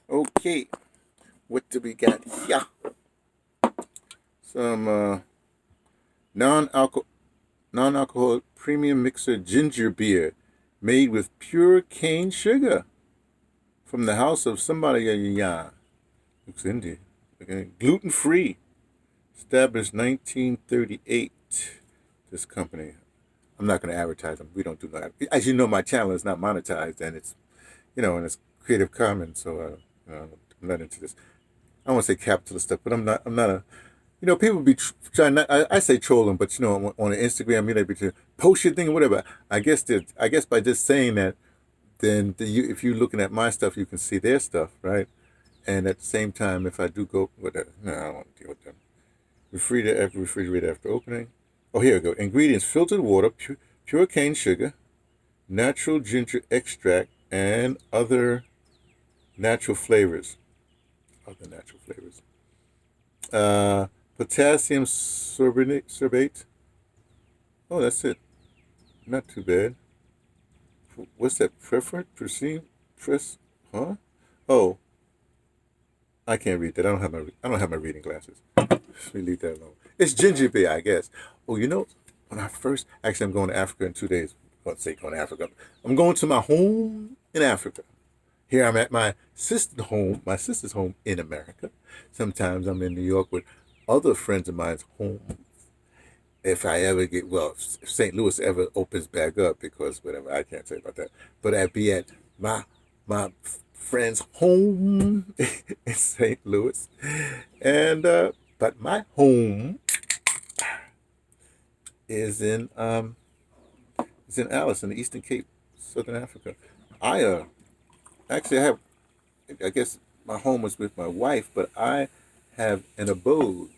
Okay, what do we got here? Some non-alcohol non-alcoholic premium mixer ginger beer made with pure cane sugar from the house of somebody. Yeah, looks Indian. Okay. Gluten-free. Established 1938. This company. I'm not going to advertise them. We don't do that. As you know, my channel is not monetized, and it's and it's Creative Commons, so I'm not into this. I don't want to say capitalist stuff, but I'm not. I'm not a. People be trying. Not, I say trolling, but on the Instagram, they be trying, post your thing or whatever. I guess by just saying that, then if you're looking at my stuff, you can see their stuff, right? And at the same time, if I do go with that, no, I don't want to deal with them. Refrigerator after opening. Oh, here we go. Ingredients: filtered water, pure cane sugar, natural ginger extract, and other natural flavors. Other natural flavors. Potassium sorbate. Oh, that's it. Not too bad. What's that? Perceive? Press? Huh? Oh, I can't read that. I don't have my reading glasses. Let me leave that alone. It's ginger beer, I guess. Oh, when I first actually I'm going to Africa in 2 days. Let's say going to Africa. I'm going to my home in Africa. Here I'm at my sister's home in America. Sometimes I'm in New York with other friends of mine's home. If I ever if St. Louis ever opens back up, because whatever, I can't say about that. But I'd be at my friend's home in St. Louis, and but my home is in Alice in the Eastern Cape, Southern Africa. I actually have, I guess my home was with my wife, but I have an abode.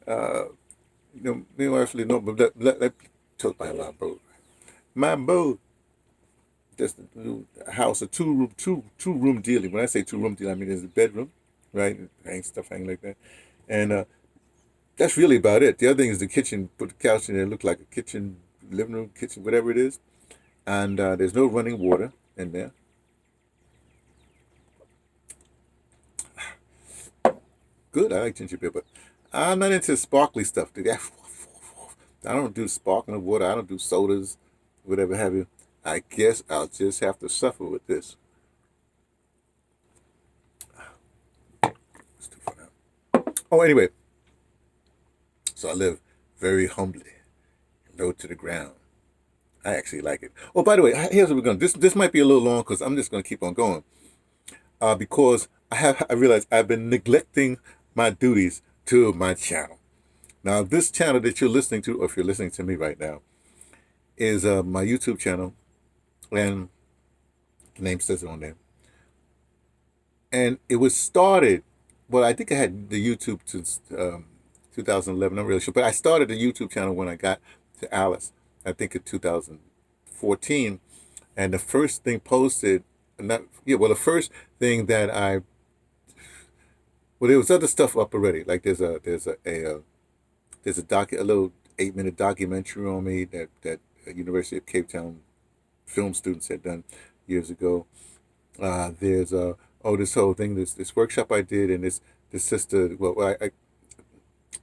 Uh, me and my wife actually know, but let me talk about my abode. My abode, just a house, a two room dealing. When I say two-room deal, I mean there's a bedroom, right? Hang stuff hanging like that, and that's really about it. The other thing is the kitchen. Put the couch in there, look like a kitchen, living room, kitchen, whatever it is, and there's no running water in there. Good, I like ginger beer, but I'm not into sparkly stuff. Dude. I don't do sparkling water. I don't do sodas, whatever have you. I guess I'll just have to suffer with this. It's too fun now. Oh, anyway, so I live very humbly, low to the ground. I actually like it. Oh, by the way, here's what we're going to do. This might be a little long because I'm just going to keep on going. Because I realize I've been neglecting my duties to my channel. Now, this channel that you're listening to, or if you're listening to me right now, is my YouTube channel, and the name says it on there. And it was started. Well, I think I had the YouTube since 2011. I'm not really sure, but I started the YouTube channel when I got to Alice. I think in 2014, and the first thing posted, not yeah, well, the first thing that there was other stuff up already. Like a little 8-minute documentary on me that University of Cape Town film students had done years ago. There's this whole thing, this workshop I did, and this sister, well, I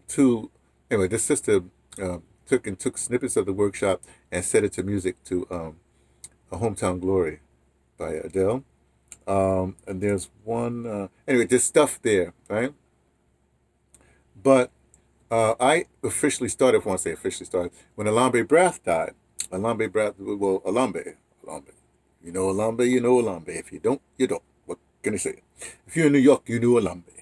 two anyway, this sister took snippets of the workshop and set it to music to a Hometown Glory by Adele. And there's one anyway, there's stuff there, right? But I officially started, if I want to say officially started, when Alambe Brath died. Alambe. You know Alambe, you know Alambe. If you don't, you don't. What can I say? If you're in New York, you knew Alambe.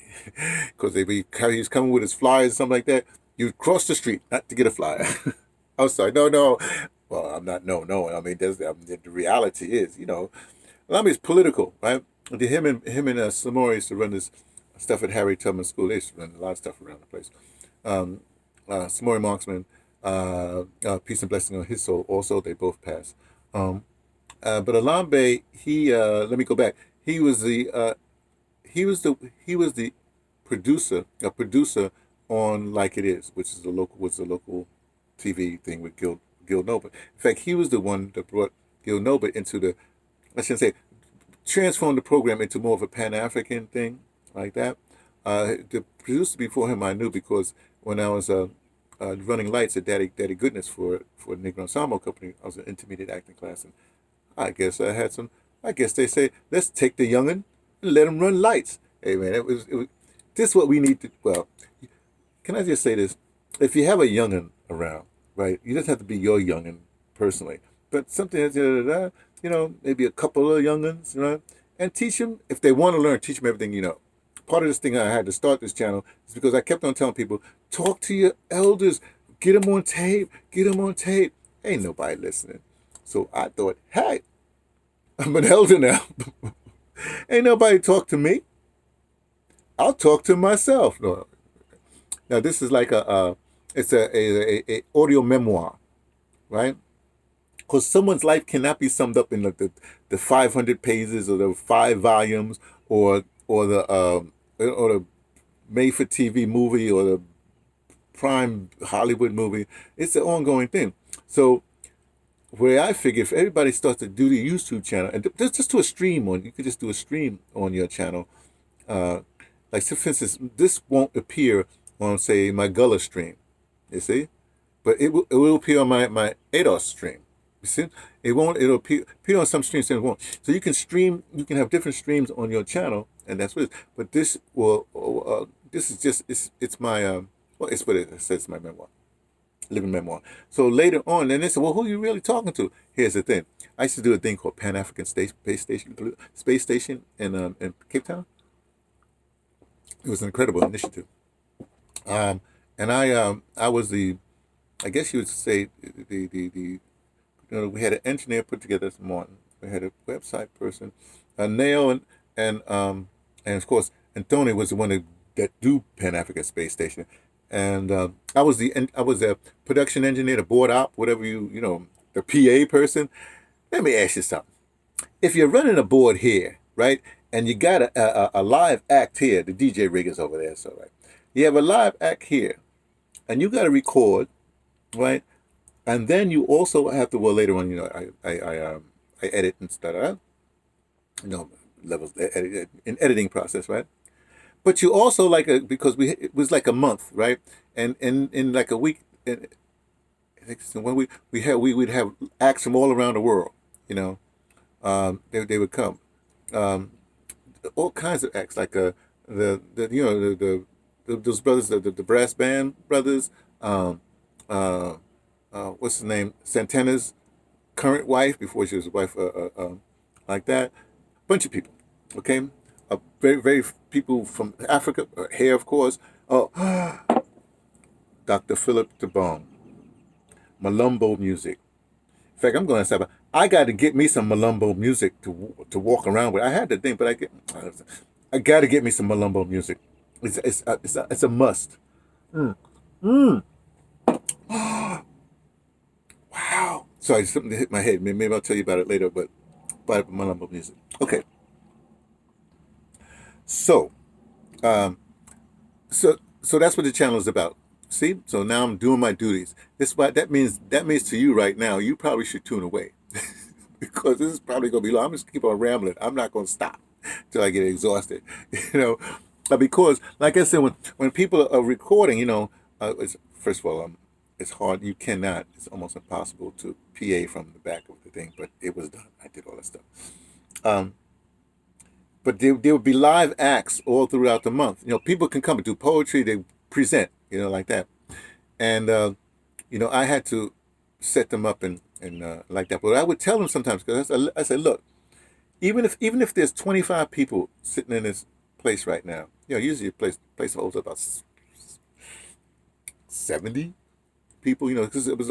Because he's coming with his flyers and something like that. You'd cross the street, not to get a flyer. I'm sorry, no. Well, I'm not, no. I mean, the reality is, Alambe is political, right? Him and Samora used to run this stuff at Harry Tubman School. They used to run a lot of stuff around the place. Samori Marksman, peace and blessing on his soul. Also, they both passed. But Alambe, let me go back. He was the producer on Like It Is, which is was the local TV thing with Gil Noble. In fact, he was the one that brought Gil Noble into the, I shouldn't say, transformed the program into more of a Pan-African thing like that. The producer before him I knew because when I was running lights at Daddy Goodness for the Negro Ensemble Company, I was an intermediate acting class, and I guess I had some. I guess they say let's take the youngin and let him run lights. Hey man, it was this is what we need to. Well, can I just say this? If you have a youngin around, right, you doesn't have to be your youngin personally, but something that maybe a couple of youngins, and teach them if they want to learn. Teach them everything you know. Part of this thing I had to start this channel is because I kept on telling people, talk to your elders, get them on tape, get them on tape. Ain't nobody listening. So I thought, hey, I'm an elder now. Ain't nobody talk to me. I'll talk to myself. No. Now this is like it's a audio memoir, right? Because someone's life cannot be summed up in the 500 pages or the 5 volumes or the made for TV movie or the prime Hollywood movie. It's an ongoing thing. So where I figure if everybody starts to do the YouTube channel and just do a stream on, you could just do a stream on your channel. Like for instance, this won't appear on say my Gullah stream, you see, but it will appear on my ADOS stream. You see, it'll appear on some streams and it won't. So you can stream, you can have different streams on your channel, and that's what it is. But this will, this is just it's my well, it's what it says, my memoir, living memoir. So later on, then they said, well, who are you really talking to? Here's the thing. I used to do a thing called Pan-African Space Station in Cape Town. It was an incredible initiative. And I was I guess you would say the we had an engineer put together this morning. We had a website person, Nail and of course Anthony was the one that do Pan-African Space Station, and I was a production engineer, the board op, whatever the PA person. Let me ask you something. If you're running a board here, right, and you got a live act here, the DJ rig is over there, so right, you have a live act here, and you got to record, right. And then you also have to, well, later on, I edit and stuff, levels in editing process, right? But you also because it was like a month, right? And in like a week, when we would have acts from all around the world, they would come, all kinds of acts like those brothers, the brass band brothers, what's his name? Santana's current wife, before she was a wife, like that. Bunch of people, okay? Very, very people from Africa, here, of course. Oh, Dr. Philip DeBong, Malumbo music. In fact, I'm going to say, I got to get me some Malumbo music to walk around with. I had the thing, but I got to get me some Malumbo music. It's a must. Wow. Sorry, something hit my head. Maybe I'll tell you about it later, but Malumbo music. Okay. So, so that's what the channel is about. See? So now I'm doing my duties. That means to you right now, you probably should tune away. Because this is probably going to be long. I'm just keep on rambling. I'm not going to stop till I get exhausted. Because, like I said, when people are recording, first of all, it's hard. You cannot. It's almost impossible to PA from the back of the thing. But it was done. I did all that stuff. But there would be live acts all throughout the month. People can come and do poetry. They present, like that. And I had to set them up and like that. But I would tell them sometimes, because I said, look, even if there's 25 people sitting in this place right now, usually a place holds about 70 people, because it was,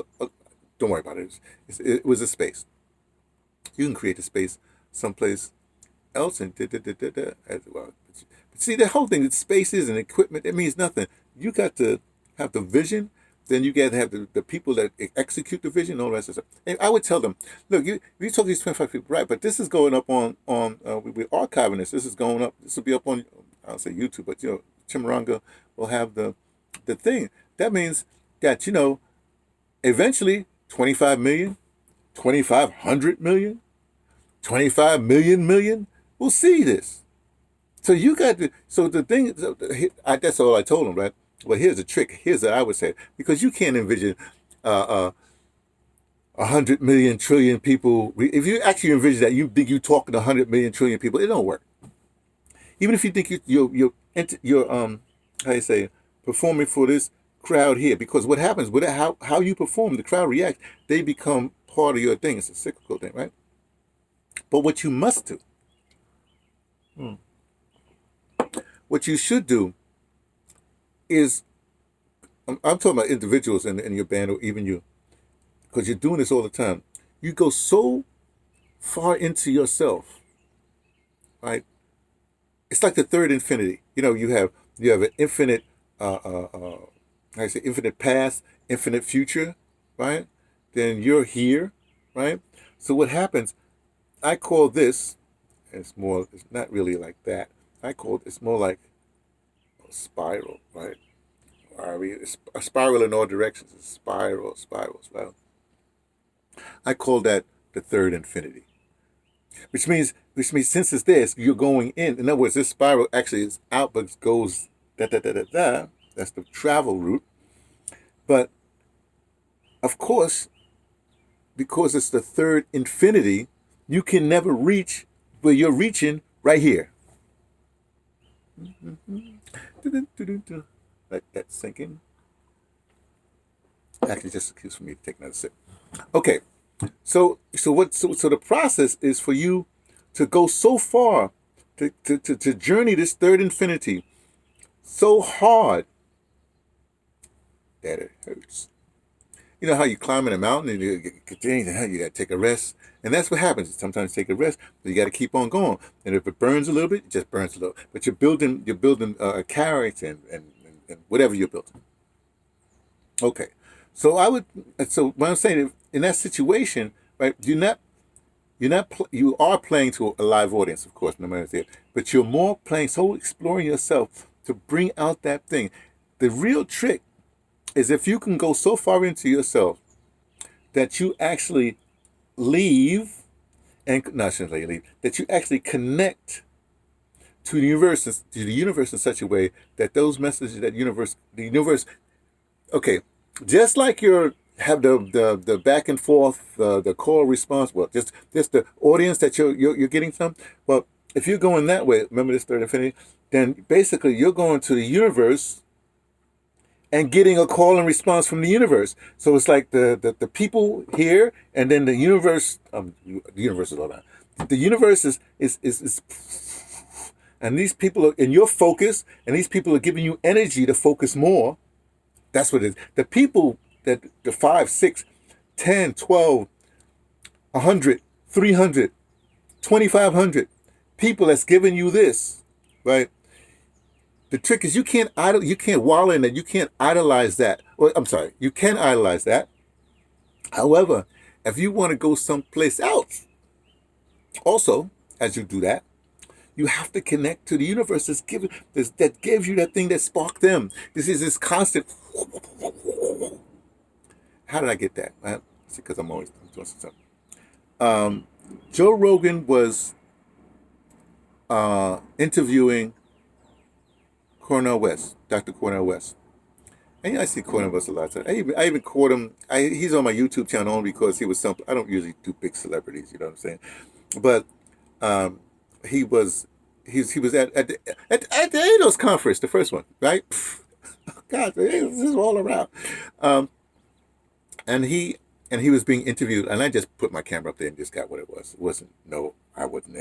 don't worry about it. It was a space. You can create a space someplace else and as well. But see, the whole thing, the spaces and equipment, it means nothing. You got to have the vision, then you got to have the people that execute the vision, all that stuff. And I would tell them, look, you talk to these 25 people, right, but this is going up on we're archiving this. This is going up, this will be up on, I'll say YouTube, but Chimoranga will have the thing. That means that, eventually 25 million, 2,500 million, 25 million, will see this. So you got to. So the thing, that's all I told him, right? Well, here's the trick. Here's what I would say, because you can't envision 100 million trillion people. If you actually envision that, you think you talking to 100 million trillion people, it don't work. Even if you think you're how you say, performing for this crowd here, because what happens with how you perform, the crowd reacts. They become part of your thing. It's a cyclical thing, right? But what you must do, what you should do, is I'm talking about individuals in your band, or even you, because you're doing this all the time. You go so far into yourself, right? It's like the third infinity. You have an infinite, how you say, infinite past, infinite future, right? Then you're here, right? So what happens? I call this. It's not really like that. It's more like a spiral, right? It's a spiral in all directions. It's spirals. Well, I call that the third infinity. Which means since it's this, you're going in. In other words, this spiral actually is out, but goes da da da da da. That's the travel route. But of course, because it's the third infinity, you can never reach where you're reaching right here. Let that sink in. Actually, just excuse for me to take another sip. Okay. So the process is for you to go so far, to journey this third infinity so hard that it hurts. You know how you climb in a mountain and you got to take a rest, and that's what happens. Sometimes you take a rest, but you got to keep on going. And if it burns a little bit, it just burns a little. But you're building a character and whatever you're building. Okay, so what I'm saying, in that situation, right? You are playing to a live audience, of course, no matter what, but you're more playing, so exploring yourself to bring out that thing. The real trick is if you can go so far into yourself that you actually leave, that you actually connect to the universe in such a way that those messages, the universe, okay, just like you have the back and forth, the call response, well, just the audience that you're getting from. Well, if you're going that way, remember this third infinity, then basically you're going to the universe and getting a call and response from the universe. So it's like the people here, and then the universe. The universe is all that. The universe is, and these people are in your focus, and these people are giving you energy to focus more. That's what it is. The people that the 5, 6, 10, 12, 100, 300, 2,500 people that's giving you this, right? The trick is you can't wallow in that. You can't idolize that. Well, I'm sorry, you can idolize that. However, if you want to go someplace else, also, as you do that, you have to connect to the universe that gives you that thing that sparked them. This is this constant. How did I get that? It's because I'm always doing something. Joe Rogan was interviewing Cornel West, Dr. Cornel West. And I see Cornel West a lot of times. I even caught him. He's on my YouTube channel only because he was I don't usually do big celebrities, you know what I'm saying? But he was at the ADOS conference, the first one, right? God, this is all around. And he was being interviewed, and I just put my camera up there and just got what it was. I wasn't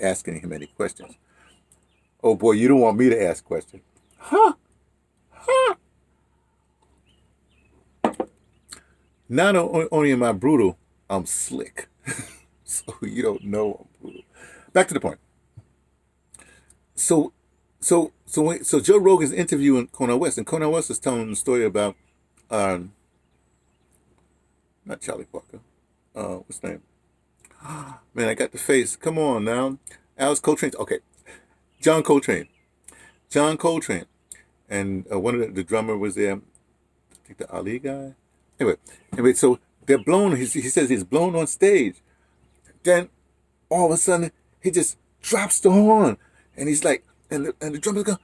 asking him any questions. Oh boy, you don't want me to ask questions. Huh? Not only am I brutal, I'm slick. So you don't know I'm brutal. Back to the point. So Joe Rogan's interviewing Cornel West, and Cornel West is telling the story about, not Charlie Parker. What's his name? Man, I got the face. Come on now. Alice Coltrane. Okay. John Coltrane. And one of the drummer was there. I think the Ali guy. Anyway, so they're blown. He says he's blown on stage. Then all of a sudden he just drops the horn, and he's like, and the drummer goes,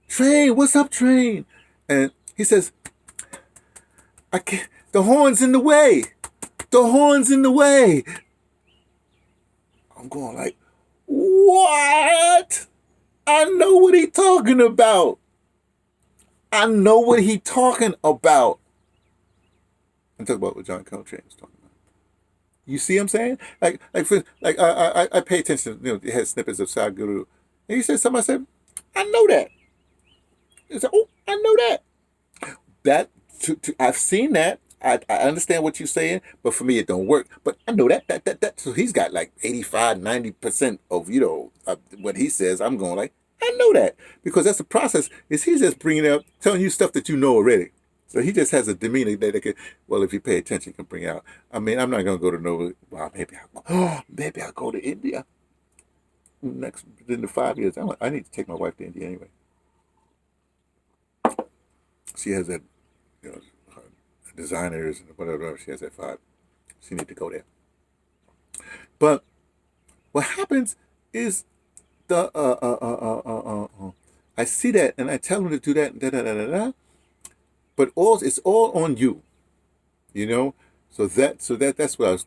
Train, what's up, Train? And he says, I can't, the horn's in the way. The horn's in the way. I'm going like, what? I know what he talking about. I know what he talking about. I'm talking about what John Coltrane was talking about. You see what I'm saying? I pay attention. They had snippets of Sadhguru, and he said something. I said, I know that. He said, oh, I know that. I've seen that. I understand what you're saying, but for me it don't work. But I know that. So he's got like 85, 90% of what he says. I'm going like, I know that, because that's the process. Is he's just bringing up, telling you stuff that you know already. So he just has a demeanor that can, well, if you pay attention, can bring out. I mean, I'm not going to go to no. Well, maybe I'll go to India next within the 5 years. I need to take my wife to India anyway. She has that, designers and whatever. She has that vibe. She need to go there. But what happens is the I see that and I tell them to do that. But it's all on you, So that's what I was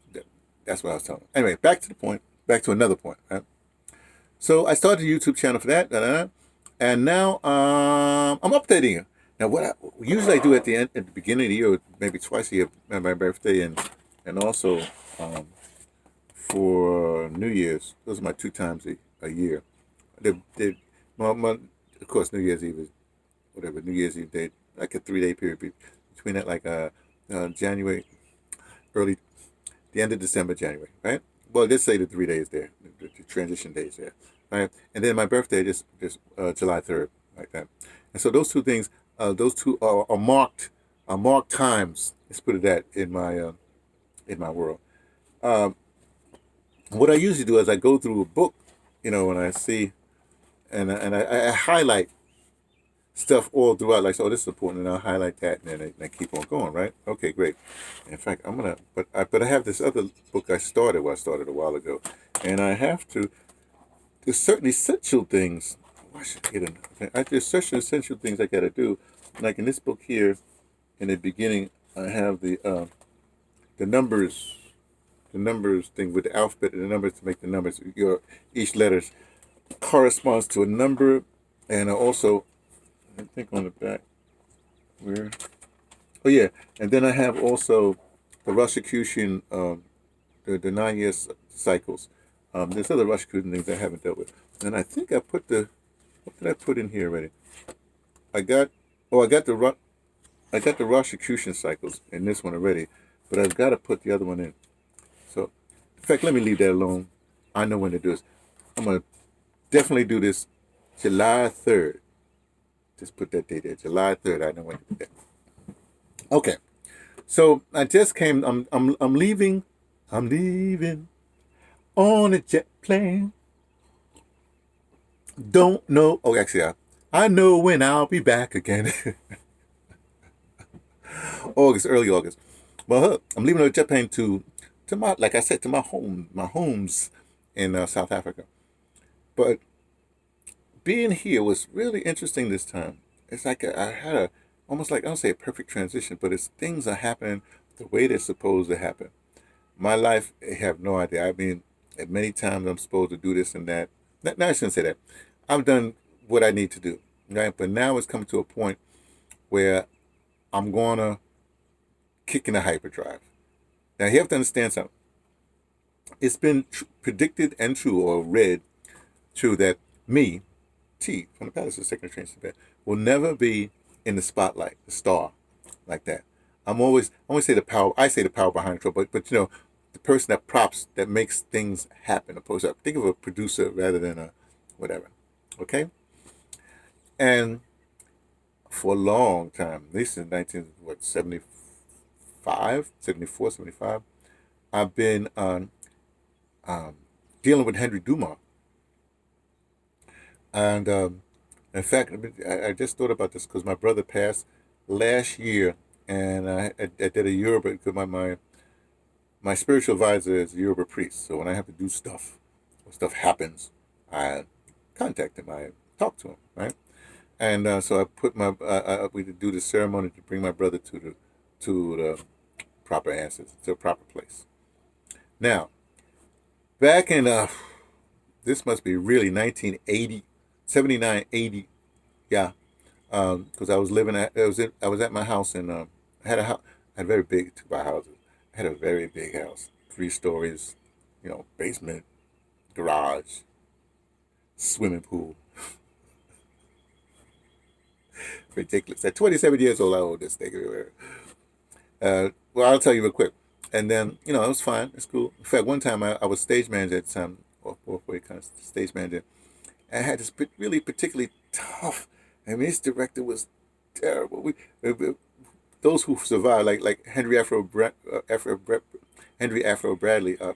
telling them. Anyway, back to the point. Back to another point. Right? So I started a YouTube channel for that, and now I'm updating it. Now, what I usually do at the beginning of the year, maybe twice a year, at my birthday and also for New Year's. Those are my 2 times a year. Of course, New Year's Eve is whatever. New Year's Eve day, like a 3-day period between that, like January, the end of December, January, right? Well, let's say the 3 days there, the transition days there, right? And then my birthday just July 3rd, like that. And so those 2 things. Those 2 are marked times. Let's put it that in my world. What I usually do is I go through a book, when I see, and I highlight stuff all throughout. Like, so this is important, and I'll highlight that, and then I keep on going. Right? Okay, great. In fact, but I have this other book I started a while ago, and I have to. There's certain essential things. I should get in. There's certain essential things I got to do. Like in this book here, in the beginning, I have the numbers thing with the alphabet and the numbers to make the numbers. Each letter corresponds to a number, and also, I think on the back, where? Oh yeah, and then I have also the Rosicrucian, the 9-year cycles. There's other Rosicrucian things I haven't dealt with, and I think I put what did I put in here already? I got the Rosicrucian cycles in this one already, but I've got to put the other one in. So, in fact, let me leave that alone. I know when to do this. I'm going to definitely do this July 3rd. Just put that date there, July 3rd. I know when to do that. Okay. So I just came. I'm leaving. I'm leaving on a jet plane. Don't know. Oh, actually, I know when I'll be back again. Early August. Well, I'm leaving on a jet plane to my, like I said, to my homes in South Africa. But being here was really interesting this time. It's like I had almost like, I don't say a perfect transition, but it's things are happening the way they're supposed to happen. My life, I have no idea. I mean, at many times I'm supposed to do this and that. No, I shouldn't say that. I've done what I need to do, right? But now it's come to a point where I'm going to kick in a hyperdrive. Now, you have to understand something. It's been predicted and true, or read true, that me, T, from the Palace of Second Train Tibet, will never be in the spotlight, the star, like that. I always say the power behind the trouble, but the person that makes things happen. Opposed to, think of a producer rather than a whatever. Okay? And for a long time, at least since 74, 75, I've been dealing with Henry Dumas. And in fact, I just thought about this because my brother passed last year, and I did a Yoruba, because my spiritual advisor is a Yoruba priest. So when I have to do stuff, stuff happens, I contact him. I talk to him, right? And so I put we do the ceremony to bring my brother to the proper answers, to a proper place. Now, back in this must be really 1980, 79, 80, yeah, because I was living at I was at my house and I had a house. I had very big 2 by houses. I had a very big house, 3 stories, basement, garage, swimming pool. Ridiculous. At 27 years old, I owned this thing. Well, I'll tell you real quick. And then, it was fine. It's cool. In fact, one time I was stage manager at some, or kind of stage manager. And I had this really particularly tough, I mean, this director was terrible. Those who survived, like Henry Afro Bradley,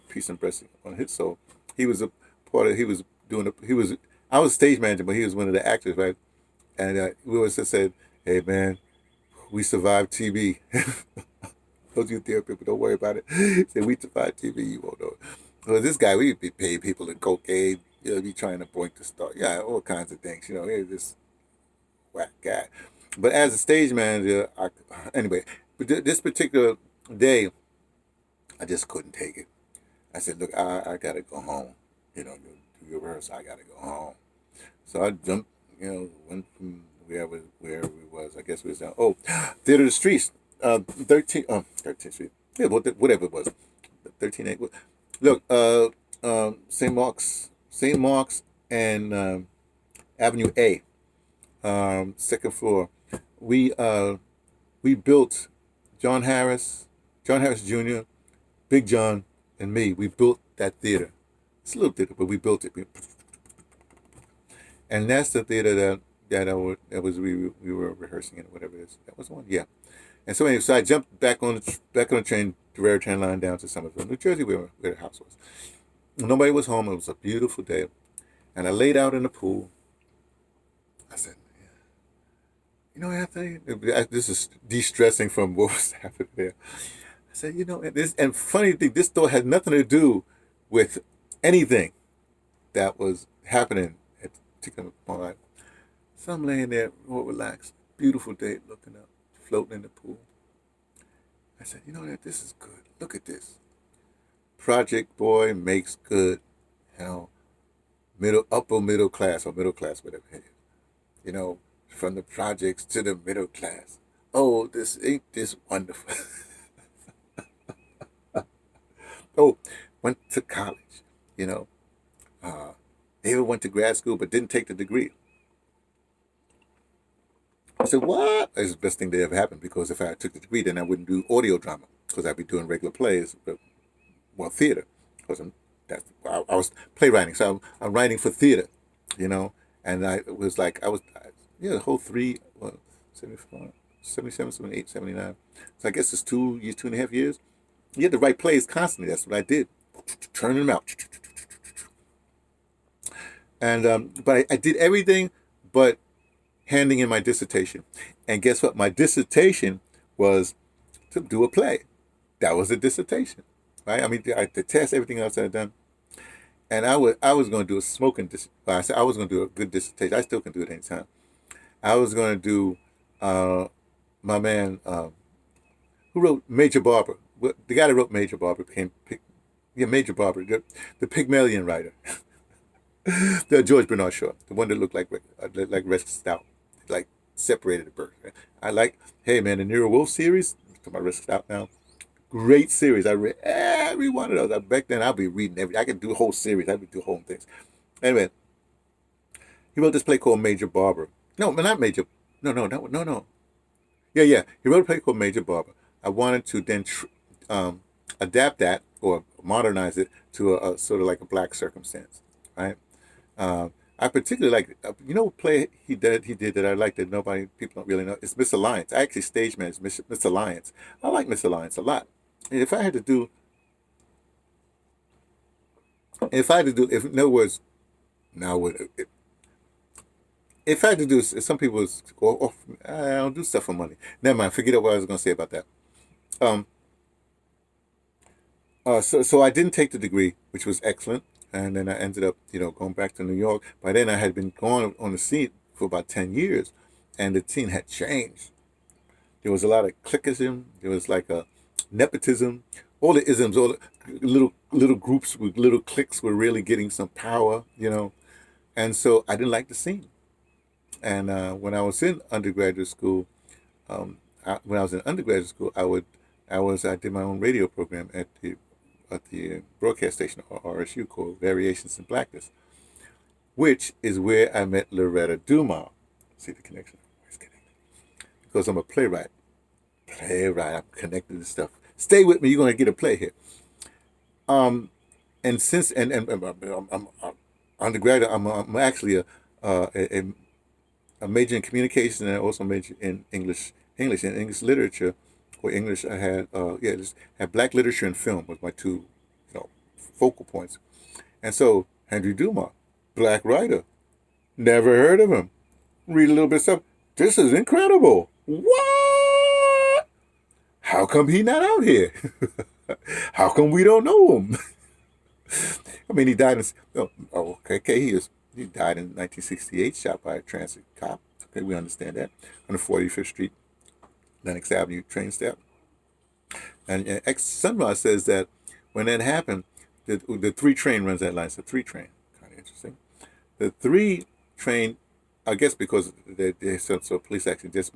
peace and blessing on his soul. He was a part of. He was doing. He was. I was stage manager, but he was one of the actors, right? And we always just said, "Hey, man, we survived TB." Those you theater people, don't worry about it. Say we survived TB, you won't know it. Well, this guy, we be paying people in cocaine. Be trying to boink the star. Yeah, all kinds of things. He's this whack guy. But as a stage manager, anyway, but this particular day, I just couldn't take it. I said, look, I got to go home. Do your rehearsal. I got to go home. So I jumped, went from wherever we was. I guess we was down. Oh, Theater of the Streets, 13th Street. Yeah, whatever it was. 13th. Look, St. Mark's and Avenue A, second floor. We built John Harris Jr., Big John, and me. We built that theater. It's a little theater, but we built it. And that's the theater that we were rehearsing in, whatever it is. That was one, yeah. And so anyway, so I jumped back on the train, the railroad train line down to Somerville, New Jersey, where the house was. Nobody was home. It was a beautiful day, and I laid out in the pool. I said, Anthony, this is de-stressing from what was happening there. I said, and funny thing, this thought had nothing to do with anything that was happening at the particular point. So I'm laying there, all relaxed, beautiful day, looking up, floating in the pool. I said, this is good. Look at this. Project boy makes good, upper middle class or middle class, whatever it is. From the projects to the middle class. Oh, ain't this wonderful. Oh, went to college, Even went to grad school but didn't take the degree. I said, what? It's the best thing that ever happened, because if I took the degree, then I wouldn't do audio drama, because I'd be doing regular plays, theater. Because I was playwriting, so I'm writing for theater, and I was like, the whole 75, 77, 78, 79. So I guess it's 2.5 years. You had to write plays constantly. That's what I did. Turn them out. And but I did everything but handing in my dissertation. And guess what? My dissertation was to do a play. That was a dissertation, right? I mean, the test, everything else I had done. And I was going to do a smoking dissertation. I said I was going to do a good dissertation. I still can do it anytime. I was going to do my man who wrote Major Barber. The guy that wrote Major Barber Major Barber, the Pygmalion writer. The George Bernard Shaw, the one that looked like Rex Stout, like separated the bird. Hey man, the Nero Wolfe series, to my Rex Stout now, great series. I read every one of those. Back then I'd be reading I could do a whole series. I would do whole things. Anyway, he wrote this play called Major Barber. No, not Major. No. Yeah. He wrote a play called Major Barber. I wanted to then adapt that or modernize it to a sort of like a black circumstance, right? I particularly like, what play he did that I like that people don't really know. It's Miss Alliance. I actually stage managed Miss Alliance. I like Miss Alliance a lot. And if I had to do, in other words, now if I had to do, some people go, oh, I don't do stuff for money. Never mind, forget what I was going to say about that. So I didn't take the degree, which was excellent. And then I ended up, going back to New York. By then I had been gone on the scene for about 10 years, and the scene had changed. There was a lot of clickism. There was like a nepotism. All the isms, all the little groups with little cliques were really getting some power. And so I didn't like the scene. And when I was in undergraduate school, when I was in undergraduate school, I did my own radio program at the broadcast station, or RSU, called Variations in Blackness, which is where I met Loretta Dumas. See the connection? Always connected. Because I'm a playwright. I'm connected to stuff. Stay with me. You're going to get a play here. And since I'm undergraduate, I'm actually a major in communication, and I also major in English and English literature. Or English, I had just had Black literature and film was my two, focal points. And so Henry Dumas, Black writer, never heard of him. Read a little bit of stuff. This is incredible. What? How come he not out here? How come we don't know him? I mean, he died in. Okay. He died in 1968, shot by a transit cop. Okay, we understand that, on the 45th Street, Lenox Avenue train step. And ex-Sunrise says that when that happened, the 3 train runs that line. It's a 3 train, kind of interesting. The 3 train, I guess because so police actually just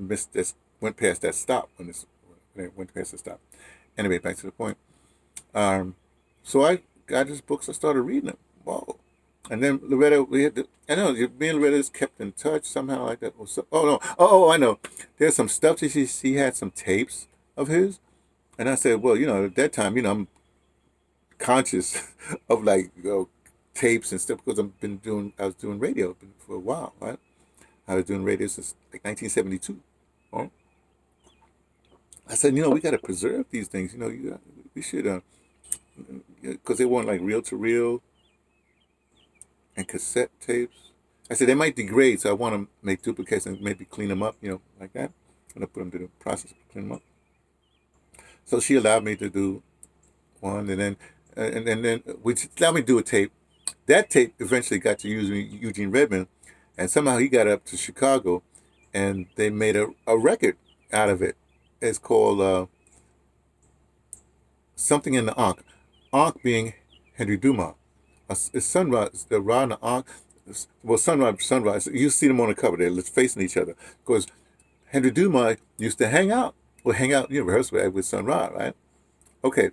went past that stop when it went past the stop. Anyway, back to the point. So I got his books. I started reading them. Whoa. And then Loretta, I know, me and Loretta kept in touch somehow like that. I know. There's some stuff that she had some tapes of his. And I said, well, at that time, I'm conscious of tapes and stuff because I was doing radio for a while, right? I was doing radio since like 1972. Right? I said, we got to preserve these things. We should, because they weren't like reel to reel and cassette tapes. I said they might degrade, so I want to make duplicates and maybe clean them up, like that. I'm gonna put them through the process of clean them up. So she allowed me to do one, and then which allowed me to do a tape. That tape eventually got to Eugene Redmond, and somehow he got up to Chicago, and they made a record out of it. It's called Something in the Ankh. Ankh being Henry Dumas. It's Sunrise, the Ra and the Ankh. Well, Sunrise. You see them on the cover. They're facing each other because Henry Dumas used to hang out, rehearse with Sun Ra, right? Okay,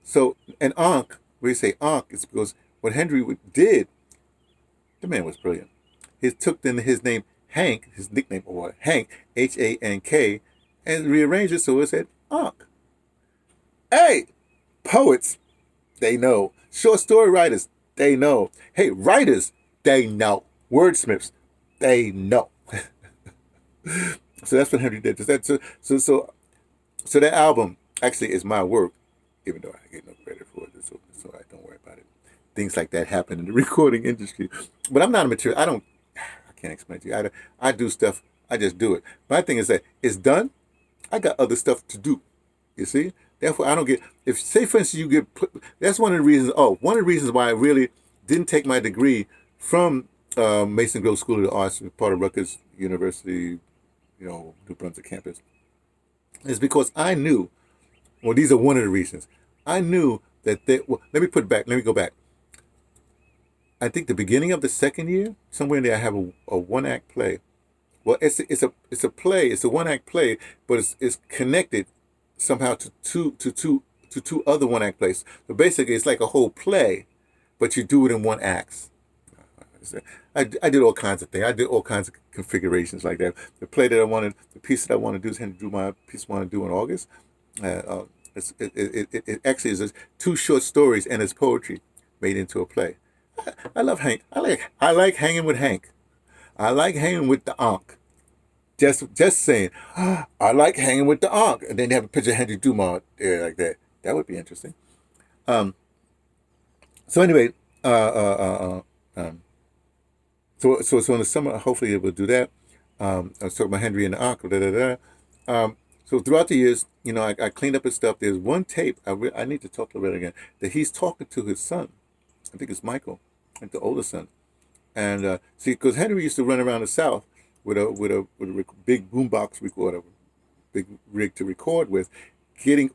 so an Ankh, when you say Ankh, it's because what Henry did, the man was brilliant. He took then his name Hank, his nickname, or Hank, Hank, and rearranged it so it said Ankh. Hey, poets, they know. Short story writers, they know. Hey, writers, they know. Wordsmiths, they know. So that's what Henry did. So that album actually is my work, even though I get no credit for it. So don't worry about it. Things like that happen in the recording industry. But I'm not a material. I can't explain to you. I do stuff. I just do it. My thing is that it's done. I got other stuff to do. You see? Therefore, I don't get. If say for instance you get. That's one of the reasons. One of the reasons why I really didn't take my degree from Mason Grove School of the Arts, part of Rutgers University, New Brunswick campus, is because I knew. Well, these are one of the reasons. I knew that let me put it back. Let me go back. I think the beginning of the second year, somewhere in there, I have a one-act play. Well, it's a play. It's a one-act play, but it's connected somehow to two other one-act plays. So basically, it's like a whole play, but you do it in one act. I did all kinds of things. I did all kinds of configurations like that. The piece that I wanted to do is Henry Dumas piece I want to do in August. It actually is 2 short stories and it's poetry made into a play. I love Hank. I like hanging with Hank. I like hanging with the Ankh. Just saying, I like hanging with the Ankh, and then they have a picture of Henry Dumas there like that. That would be interesting. So anyway, so in the summer, hopefully it will do that. I was talking about Henry and the Ankh. So throughout the years, I cleaned up his stuff. There's one tape I need to talk to Red again that he's talking to his son. I think it's Michael. like the older son. And see, because Henry used to run around the South with a big boombox recorder, big rig to record with, getting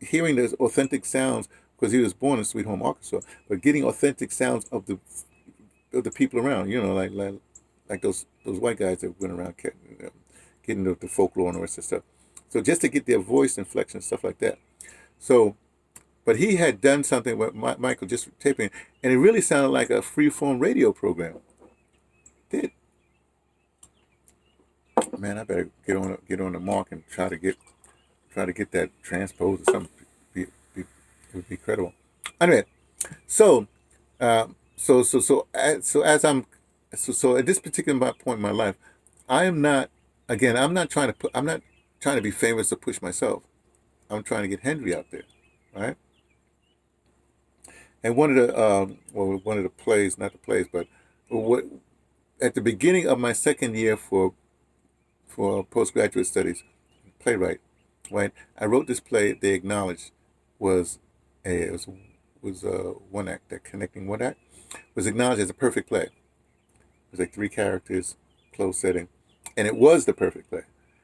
hearing those authentic sounds because he was born in Sweet Home, Arkansas, but getting authentic sounds of the people around. Like those white guys that went around getting the folklore and the rest of stuff. So just to get their voice inflection and stuff like that. So, but he had done something with Michael just taping, and it really sounded like a free-form radio program. It did. Man, I better get on the mark and try to get that transposed or something. It would be credible. Anyway, so so at this particular point in my life, I am not, again, I'm not trying to be famous or push myself. I'm trying to get Henry out there, right? And one of the plays, not the plays, but what at the beginning of my second year for postgraduate studies, playwright, right? I wrote this play. They acknowledged was a it was one act, that connecting one act was acknowledged as a perfect play. It was like three characters, closed setting, and it was the perfect play.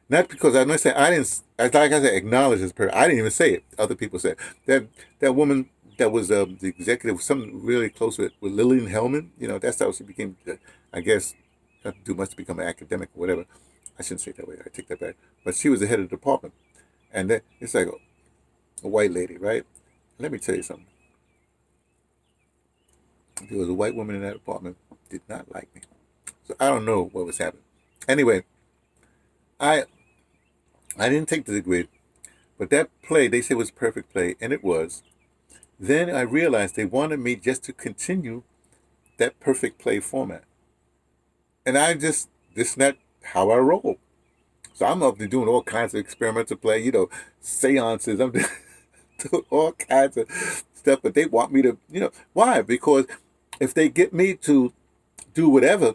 Not because I must say I didn't. Like I said, acknowledge as perfect. I didn't even say it. Other people said that woman that was the executive, something really close with Lillian Hellman. That's how she became. I guess not to do much to become an academic or whatever. I shouldn't say it that way. I take that back. But she was the head of the department, and it's like a white lady, right? Let me tell you something. There was a white woman in that department did not like me, so I don't know what was happening. Anyway, I I didn't take the degree, but that play they said was a perfect play, and it was. Then I realized they wanted me just to continue that perfect play format, and this is not how I roll. So I'm up there doing all kinds of experimental play, seances. I'm doing all kinds of stuff, but they want me to, why? Because if they get me to do whatever,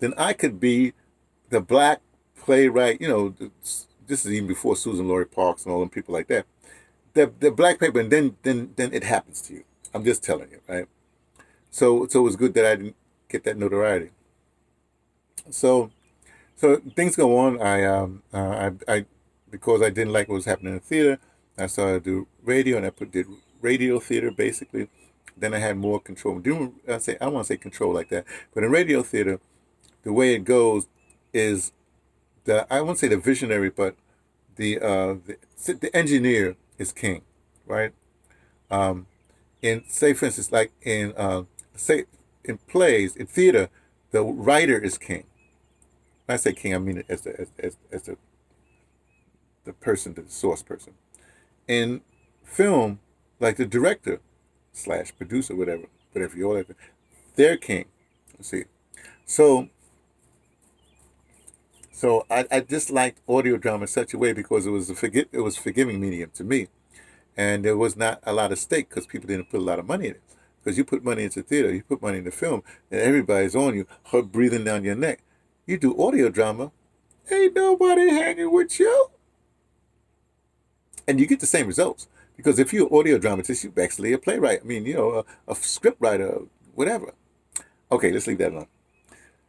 then I could be the black playwright. This is even before Susan Laurie Parks and all them people like that. The black paper, and then it happens to you. I'm just telling you, right? So it was good that I didn't get that notoriety. So things go on. I because I didn't like what was happening in the theater, I started to do radio, and did radio theater basically. Then I had more control. I don't want to say control like that, but in radio theater, the way it goes is I won't say the visionary, but the engineer is king, right? Um, say for instance, like say in plays in theater, the writer is king. When I say king, I mean it as the person, the source person. In film, like the director slash producer, whatever you all like, they're king. See, so I disliked audio drama in such a way because it was forgiving medium to me, and there was not a lot of stake because people didn't put a lot of money in it. Because you put money into theater, you put money into film, and everybody's on you, her breathing down your neck. You do audio drama, ain't nobody hanging with you, and you get the same results. Because if you're an audio dramatist, you're actually a playwright. I mean, a script writer, whatever. Okay, let's leave that alone.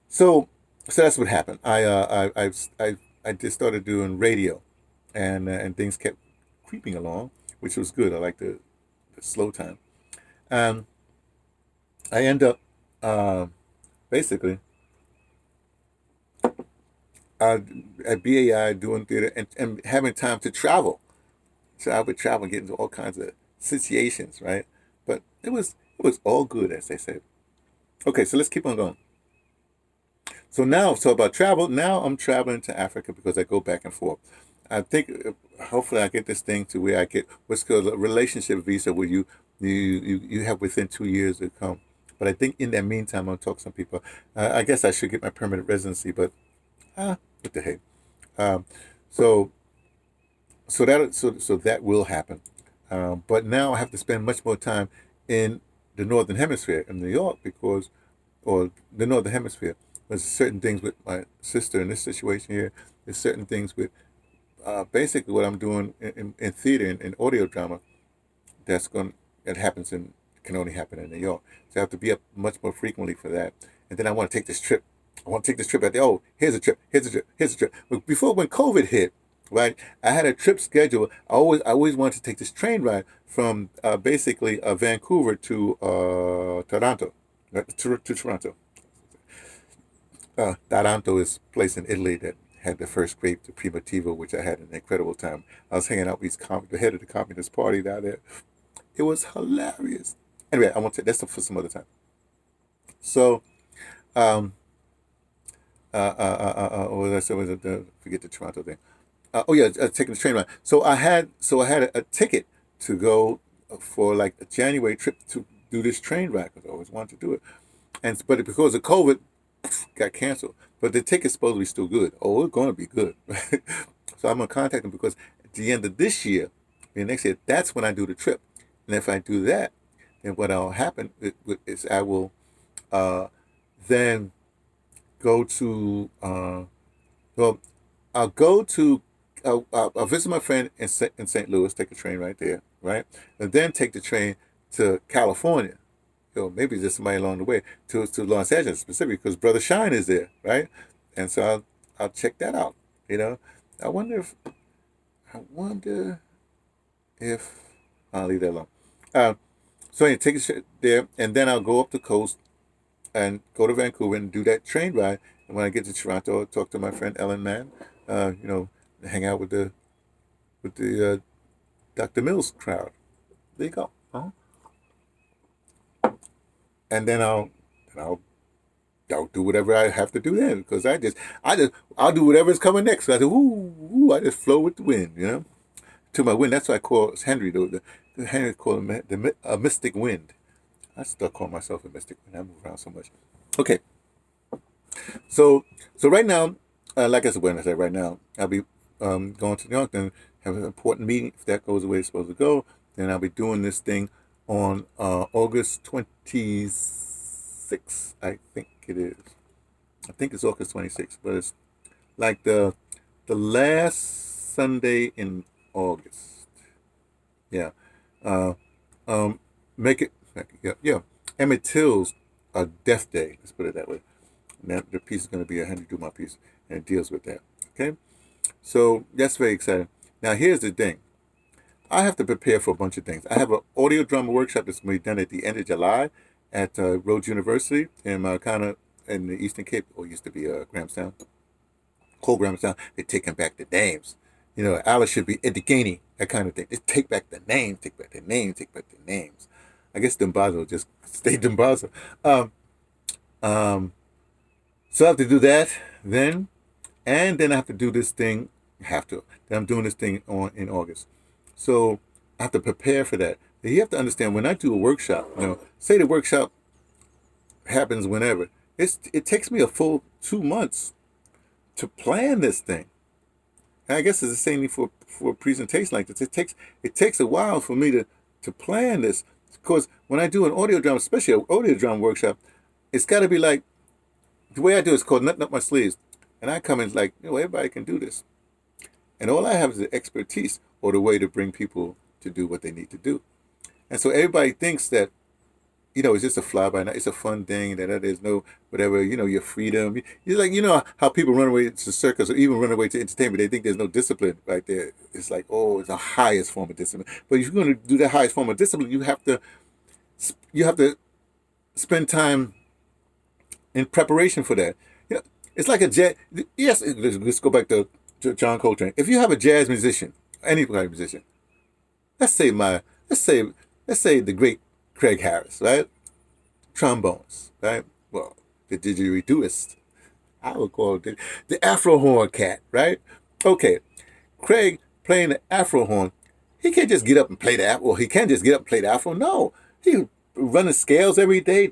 So, that's what happened. I just started doing radio, and things kept creeping along, which was good. I like the slow time. Um, I end up basically uh, at BAI doing theater and having time to travel. So I would travel and get into all kinds of situations, right? But it was all good, as they said. Okay, so let's keep on going. So about travel. Now I'm traveling to Africa because I go back and forth. I think hopefully I get this thing to where I get what's called a relationship visa, where you have within 2 years to come. But I think in that meantime, I'll talk to some people. I guess I should get my permanent residency, but what the heck? Um, so so that will happen. But now I have to spend much more time in the northern hemisphere in New York or the northern hemisphere. There's certain things with my sister in this situation here. There's certain things with basically what I'm doing in theater and audio drama that happens in can only happen in New York. So I have to be up much more frequently for that. And then I want to take this trip. I want to take this trip out there. Oh, here's a trip. Here's a trip. Here's a trip. But before, when COVID hit, right, I had a trip scheduled. I always wanted to take this train ride from basically Vancouver to Toronto, to Toronto. Taranto is a place in Italy that had the first grape, the Primitivo, which I had an incredible time. I was hanging out with the head of the Communist Party down there. It was hilarious. Anyway, I want to that's for some other time. So, um, what was I say? Was it forget the Toronto thing? Oh yeah, taking the train ride. So I had a ticket to go for like a January trip to do this train ride because I always wanted to do it. But because of COVID, got canceled. But the ticket's supposed to be still good. Oh, it's going to be good. So I'm going to contact them because at the end of this year, the next year, that's when I do the trip. And if I do that, then what will happen is I will then go to, well, I'll go to, I'll visit my friend in St. Louis, take a train right there, right? And then take the train to California. Maybe just somebody along the way to Los Angeles specifically because Brother Shine is there, right? And so I'll check that out. I wonder if I'll leave that alone. So anyway, take a trip there, and then I'll go up the coast and go to Vancouver and do that train ride. And when I get to Toronto, I'll talk to my friend Ellen Mann. Hang out with the Dr. Mills crowd. There you go. Uh-huh. And then I'll do whatever I have to do then because I'll do whatever's coming next. So I do I just flow with the wind, to my wind. That's why I call Henry Henry called him a mystic wind. I still call myself a mystic wind. I move around so much. Okay, so right now, like I said, when I said right now, I'll be going to New York and have an important meeting. If that goes the way it's supposed to go, then I'll be doing this thing on August 26th, I think it is. I think it's August 26th, but it's like the last Sunday in August. Yeah. Uh, make it, yeah. Emmett Till's Death Day, let's put it that way. And the piece is going to be a Henry Dumas piece, and it deals with that. Okay? So that's very exciting. Now, here's the thing. I have to prepare for a bunch of things. I have an audio drama workshop that's going to be done at the end of July at Rhodes University in Maracana in the Eastern Cape, or used to be Grahamstown, called Grahamstown. They're taking back the names. Alice should be Edigani, that kind of thing. Just take back the name, take back the name, take back the names. I guess deBrother will just stay deBrother. So I have to do that then, and then I have to do this thing. Then I'm doing this thing in August. So I have to prepare for that. You have to understand when I do a workshop, say the workshop happens whenever, it takes me a full 2 months to plan this thing. And I guess it's the same thing for a presentation like this. It takes a while for me to plan this. Because when I do an audio drama, especially an audio drama workshop, it's got to be like, the way I do it is called nutting up my sleeves. And I come in like, everybody can do this. And all I have is the expertise or the way to bring people to do what they need to do. And so everybody thinks that, it's just a fly-by-night. It's a fun thing. That there's no whatever, your freedom. You're like, how people run away to circus or even run away to entertainment. They think there's no discipline right there. It's like, it's the highest form of discipline. But if you're going to do the highest form of discipline, you have to spend time in preparation for that. It's like a jazz. Yes, let's go back to John Coltrane. If you have a jazz musician, any kind of musician, let's say the great Craig Harris, right? Trombones, right? Well, the didgeridooist. I would call it the Afro horn cat, right? Okay, Craig playing the Afro horn. He can't just get up and play the Afro. Well, he can't just get up and play the Afro. No, he running scales every day,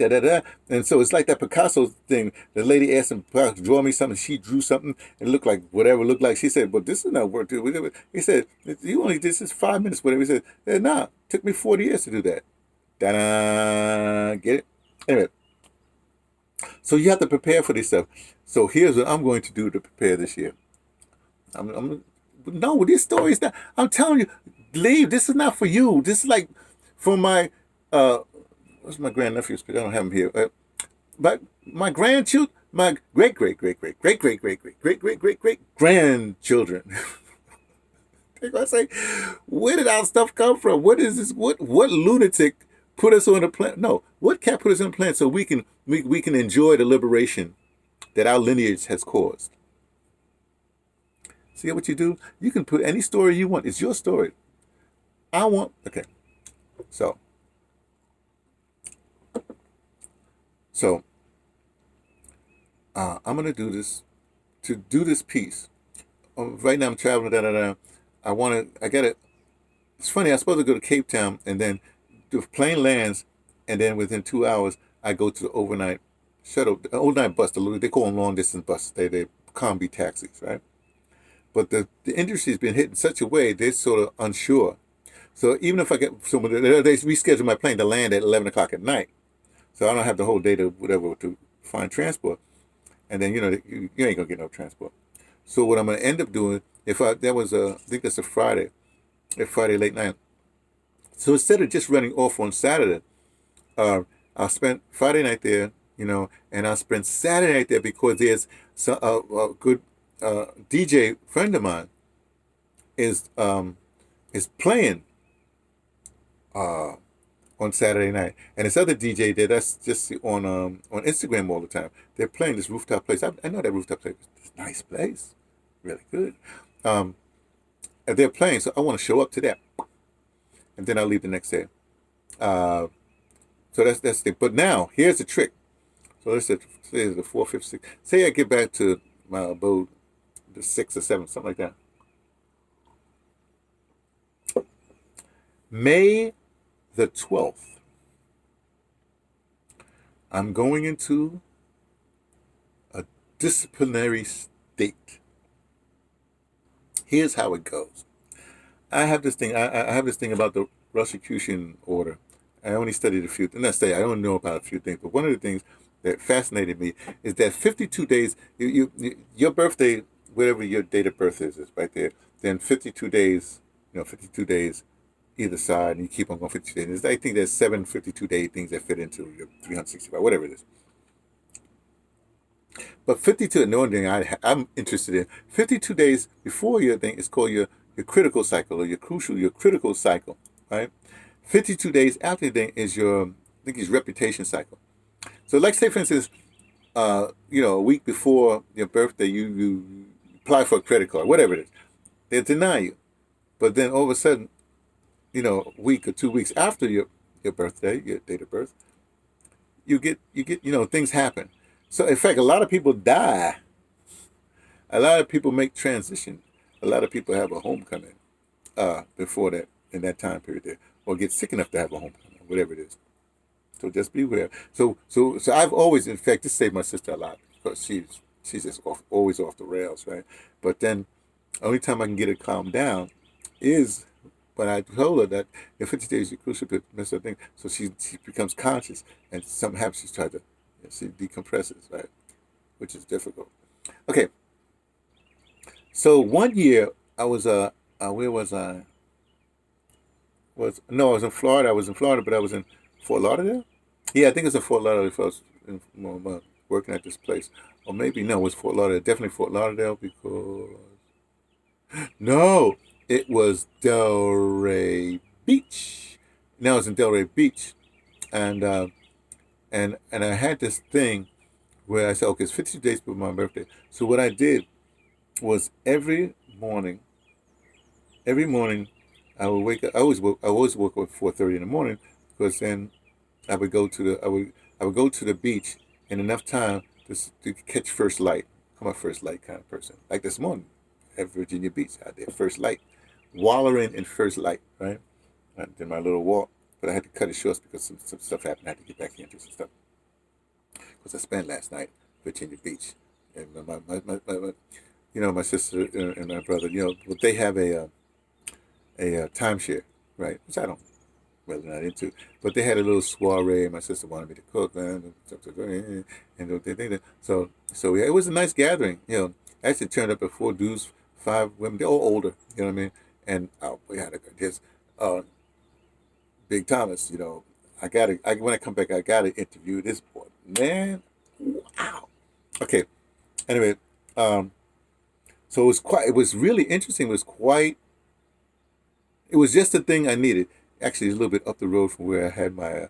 and so it's like that Picasso thing. The lady asked him to draw me something. She drew something and it looked like whatever it looked like. She said, "But this is not work." He said, "You only this is 5 minutes, whatever." He said, "Nah, took me 40 years to do that." Da-da, get it? Anyway, so you have to prepare for this stuff. So here's what I'm going to do to prepare this year. No, this story is not. I'm telling you, leave. This is not for you. This is like for my what's my grandnephew speak? I don't have him here. But my grandchildren, my great great great great great great great great great great great great grandchildren. They're gonna say, where did our stuff come from? What is this? What lunatic put us on a planet? No, what cat put us on a planet so we can enjoy the liberation that our lineage has caused? See what you do? You can put any story you want. It's your story. Okay. So I'm gonna do this to do this piece. Right now I'm traveling. I got it. It's funny. I'm supposed to go to Cape Town and then the plane lands, and then within 2 hours I go to the overnight shuttle, the overnight bus. They call them long distance buses. They combi taxis, right? But the industry's been hit in such a way they're sort of unsure. So even if I get someone, they reschedule my plane to land at 11 o'clock at night. So I don't have the whole day to whatever to find transport. And then, you ain't gonna get no transport. So what I'm gonna end up doing, I think that's a Friday late night. So instead of just running off on Saturday, I'll spend Friday night there, and I'll spend Saturday night there because there's a good DJ friend of mine is playing on Saturday night, and this other DJ there that's just on Instagram all the time. They're playing this rooftop place. I know that rooftop place. It's a nice place, really good. And they're playing, so I want to show up to that, and then I'll leave the next day. So that's the thing. But now here's the trick. So let's say it's the 4th, 5th, 6th. Say I get back to my abode the 6th or 7th, something like that. May the 12th, I'm going into a disciplinary state. Here's how it goes. I have this thing. I have this thing about the Rosicrucian order. I only studied a few. I don't know about a few things, but one of the things that fascinated me is that 52 days. Your birthday, whatever your date of birth is right there. Then 52 days. 52 days either side, and you keep on going 52 days. I think there's 7 52-day things that fit into your 365, whatever it is. But 52, and the only thing I'm interested in, 52 days before your thing is called your critical cycle, or your critical cycle, right? 52 days after the thing is your reputation cycle. So like say for instance, a week before your birthday, you apply for a credit card, whatever it is, they deny you. But then all of a sudden, a week or 2 weeks after your birthday, your date of birth, you get things happen. So in fact, a lot of people die. A lot of people make transition. A lot of people have a homecoming before that, in that time period there, or get sick enough to have a homecoming, whatever it is. So just beware. So I've always, in fact, this saved my sister a lot because she's just always off the rails, right? But then, only time I can get her calmed down is when I told her that in 50 days you're crucial to miss her thing. So she becomes conscious, and something happens. She's trying to, she decompresses, right? Which is difficult. Okay. So one year I was where was I? I was in Florida. I was in Florida, but I was in Fort Lauderdale. Yeah, I think it's in Fort Lauderdale. If I was working at this place, or maybe no, it was Fort Lauderdale. Definitely Fort Lauderdale because no, it was Delray Beach. Now it's in Delray Beach, and I had this thing where I said, okay, it's 52 days before my birthday. So what I did was every morning I would wake up. I always woke up at 4:30 in the morning because then I would go to the beach in enough time to catch first light. I'm a first light kind of person. Like this morning at Virginia Beach out there, first light, wallowing in first light, right? I did my little walk, but I had to cut it short because some stuff happened. I had to get back into some stuff because I spent last night at Virginia Beach, and my sister and my brother, but they have a timeshare, right? Which I don't really not into. But they had a little soiree, and my sister wanted me to cook, and so yeah, it was a nice gathering. I actually turned up at 4 dudes, 5 women. They're all older, you know what I mean? And we had just Big Thomas, when I come back, I gotta interview this boy. Man, wow. Okay. Anyway, so it was really interesting. It was just the thing I needed. Actually, it's a little bit up the road from where I had my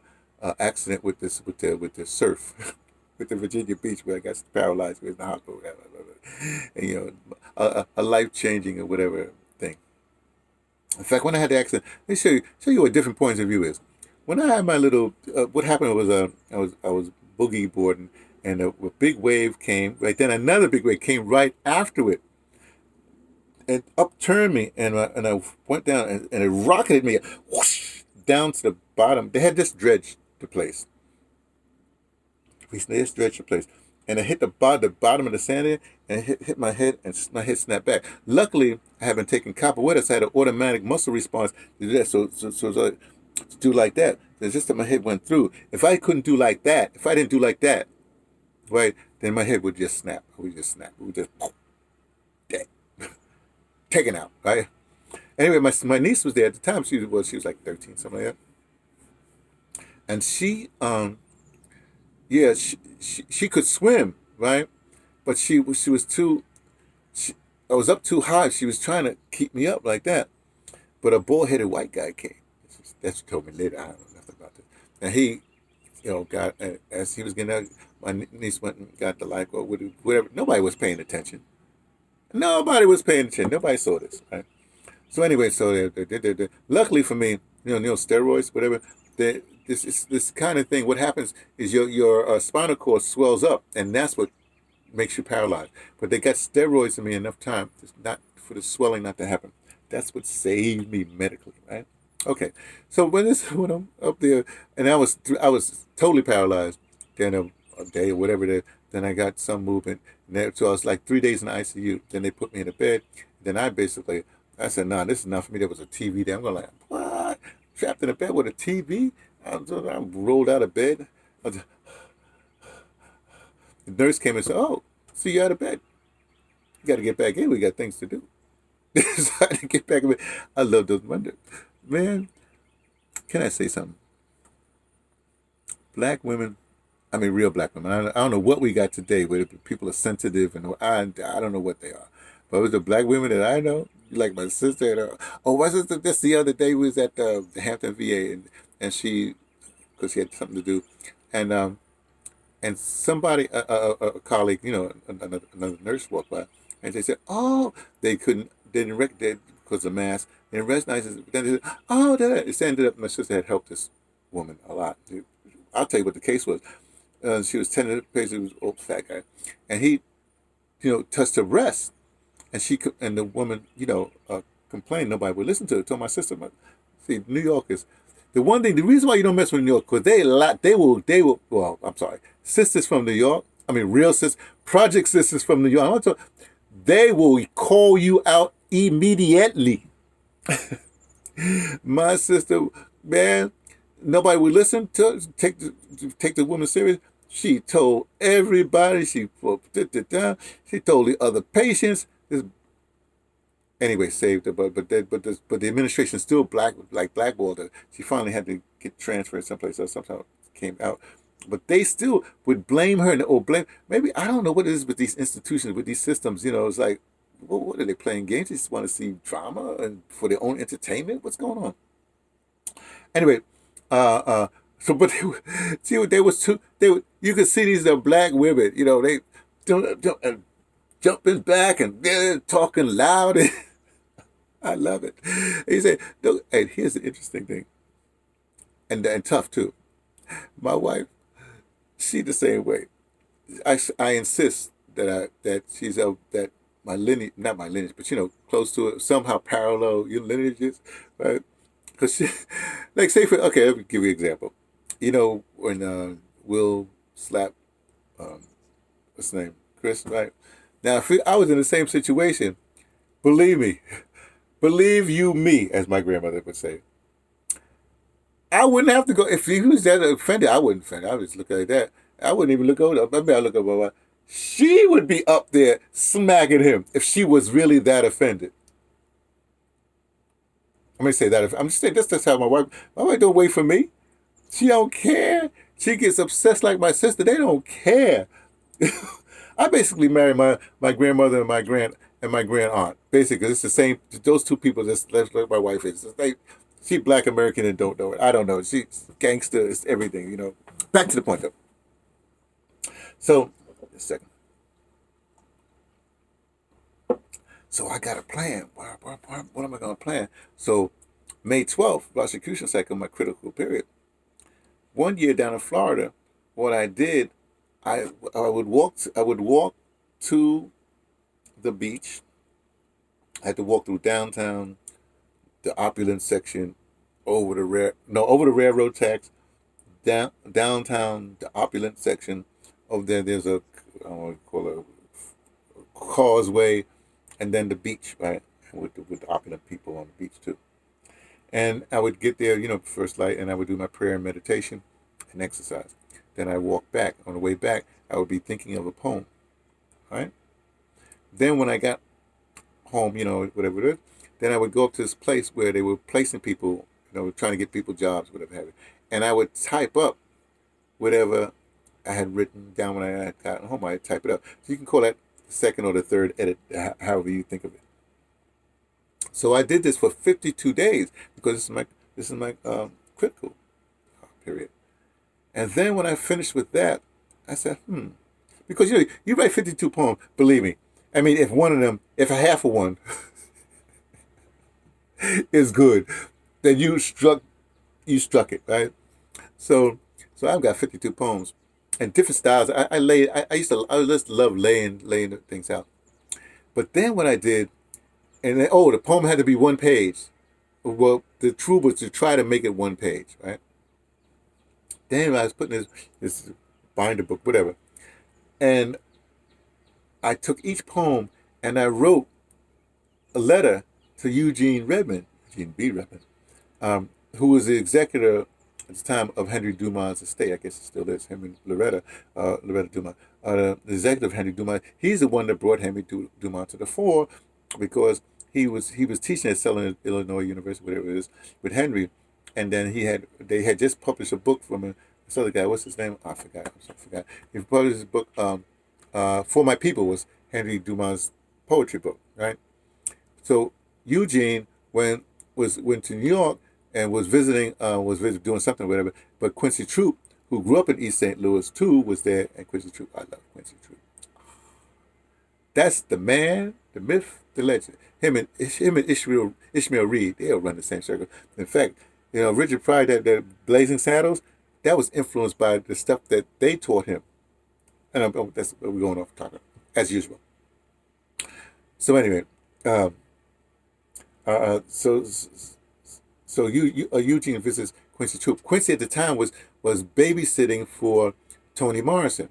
accident with the surf, with the Virginia Beach, where I got paralyzed with the hospital, and a life changing or whatever thing. In fact, when I had the accident, let me show you what different points of view is. When I had my little, what happened was I was boogie boarding, and a big wave came. Right then, another big wave came right after it, and upturned me, and I went down, and it rocketed me whoosh, down to the bottom. They had just dredged the place. They just dredged the place, and it hit the bottom of the sand there, and it hit my head, and my head snapped back. Luckily, I had been taking copper with us. I had an automatic muscle response to do that, so to do like that. It's just that my head went through. If I couldn't do like that, if I didn't do like that, right, then my head would just snap. It would just snap. It would just dead. Taken out, right? Anyway, my niece was there at the time. She was like 13, something like that. And she she could swim, right? But she was too. I was up too high. She was trying to keep me up like that. But a bull-headed white guy came. That's what told me later. I don't know nothing about this. And he, got as he was getting out, my niece went and got the life or whatever. Nobody was paying attention. Nobody was paying attention. Nobody saw this, right? So anyway, luckily for me, steroids, whatever. This kind of thing. What happens is your spinal cord swells up, and that's what makes you paralyzed. But they got steroids in me enough time not for the swelling not to happen. That's what saved me medically, right? Okay, so when I'm up there, and I was totally paralyzed. Then a day or whatever. Then I got some movement. So I was like 3 days in the ICU. Then they put me in a bed. Then I said, nah, this is not for me. There was a TV there. I'm going like, what? Trapped in a bed with a TV? I'm rolled out of bed. The nurse came and said, oh, so you're out of bed. You got to get back in. We got things to do. So I had to get back in bed. I love those Mondays. Man, can I say something? Black women, I mean real black women. I don't know what we got today where people are sensitive, and I don't know what they are. But it was the black women that I know, like my sister. My sister just the other day was at the Hampton VA, and she, because she had something to do, and somebody, a colleague, another nurse walked by, and they said, oh, didn't recognize because of the mask, and recognizes. Then they said, oh, it ended up my sister had helped this woman a lot. I'll tell you what the case was. She was tending to the patient, was an old fat guy, and he, touched her breast, and the woman, complained. Nobody would listen to her. Told my sister, see, New York is the one thing. The reason why you don't mess with New York because they will. Well, I'm sorry, sisters from New York. I mean, real sisters, project sisters from New York. They will call you out immediately. My sister, man. Nobody would listen to take the woman serious. She told everybody. She told the other patients. Anyway, saved her. But the administration still blackballed her. She finally had to get transferred someplace else. Somehow came out. But they still would blame her or blame. Maybe I don't know what it is with these institutions, with these systems. It's like, what are they playing games? They just want to see drama and for their own entertainment. What's going on? Anyway. But you could see these black women, they jumping back and they're talking loud. And I love it. He said, and here's the interesting thing, and tough too. My wife, she the same way. I insist that she's that my lineage, not my lineage, but close to it, somehow parallel your lineages, right? Because let me give you an example. When Will slapped, what's his name, Chris, right? Now, if I was in the same situation, believe me, as my grandmother would say, I wouldn't have to go. If he was that offended, I wouldn't offend. I would just look at that. I wouldn't even look over. Maybe I look at my wife. She would be up there smacking him if she was really that offended. I'm gonna say that. I'm just saying that's how my wife don't wait for me. She don't care. She gets obsessed like my sister. They don't care. I basically married my grandmother and my grand aunt. Basically, it's the same. Those two people. That's like my wife is. She Black American and don't know it. I don't know. She's gangster. It's everything. You know. Back to the point though. So, a second. So I got a plan. What am I going to plan? So, May 12th, prosecution cycle, my critical period. One year down in Florida, what I did, I would walk to the beach. I had to walk through downtown, the opulent section, over the railroad tracks, downtown, the opulent section. Over there, there's I don't want to call it a causeway, and then the beach, right, with the opulent people on the beach too. And I would get there, first light, and I would do my prayer and meditation and exercise. Then I walk back. On the way back, I would be thinking of a poem, right? Then when I got home, whatever it is, then I would go up to this place where they were placing people, trying to get people jobs, whatever have you. And I would type up whatever I had written down when I had gotten home. I'd type it up. So you can call that the second or the third edit, however you think of it. So I did this for 52 days because this is my critical period. And then when I finished with that, I said, because you write 52 poems, believe me. I mean, if a half of one is good, then you struck it, right? So I've got 52 poems and different styles. I just love laying things out. But then what I did, and then, the poem had to be one page. Well, the truth was to try to make it one page, right? Then I was putting this binder book, whatever. And I took each poem and I wrote a letter to Eugene B. Redmond, who was the executor at the time of Henry Dumas' estate. I guess it still is, Loretta Dumas. The executive of Henry Dumas. He's the one that brought Henry Dumas to the fore because he was teaching at Southern Illinois University, whatever it is, with Henry, and then they had just published a book from this other guy. What's his name? I forgot. He published his book. For My People was Henry Dumas' poetry book, right? So Eugene went to New York and was visiting doing something, whatever. But Quincy Troupe, who grew up in East St. Louis too, was there. And Quincy Troupe, I love Quincy Troupe. That's the man, the myth, the legend. Him and Ishmael Reed, they'll run the same circle. In fact, Richard Pryor, that Blazing Saddles, that was influenced by the stuff that they taught him. And that's we're going off topic as usual. So anyway, Eugene visits Quincy Troupe. Quincy at the time was babysitting for Toni Morrison.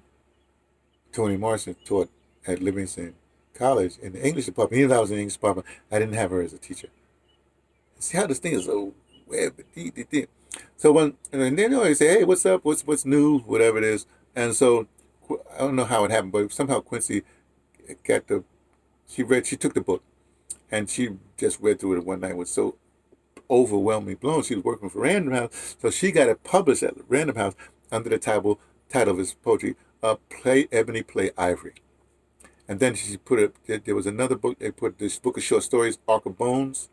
Toni Morrison taught at Livingston College in the English department. Even though I was in the English department, I didn't have her as a teacher. See how this thing is so weird. So and then they say, hey, what's up? What's new? Whatever it is. And so I don't know how it happened, but somehow Quincy she took the book and she just read through it one night. It was so overwhelmingly blown. She was working for Random House, so she got it published at Random House under the title of his poetry, Play Ebony, Play Ivory. And then she put there was another book, they put this book of short stories, Ark of Bones.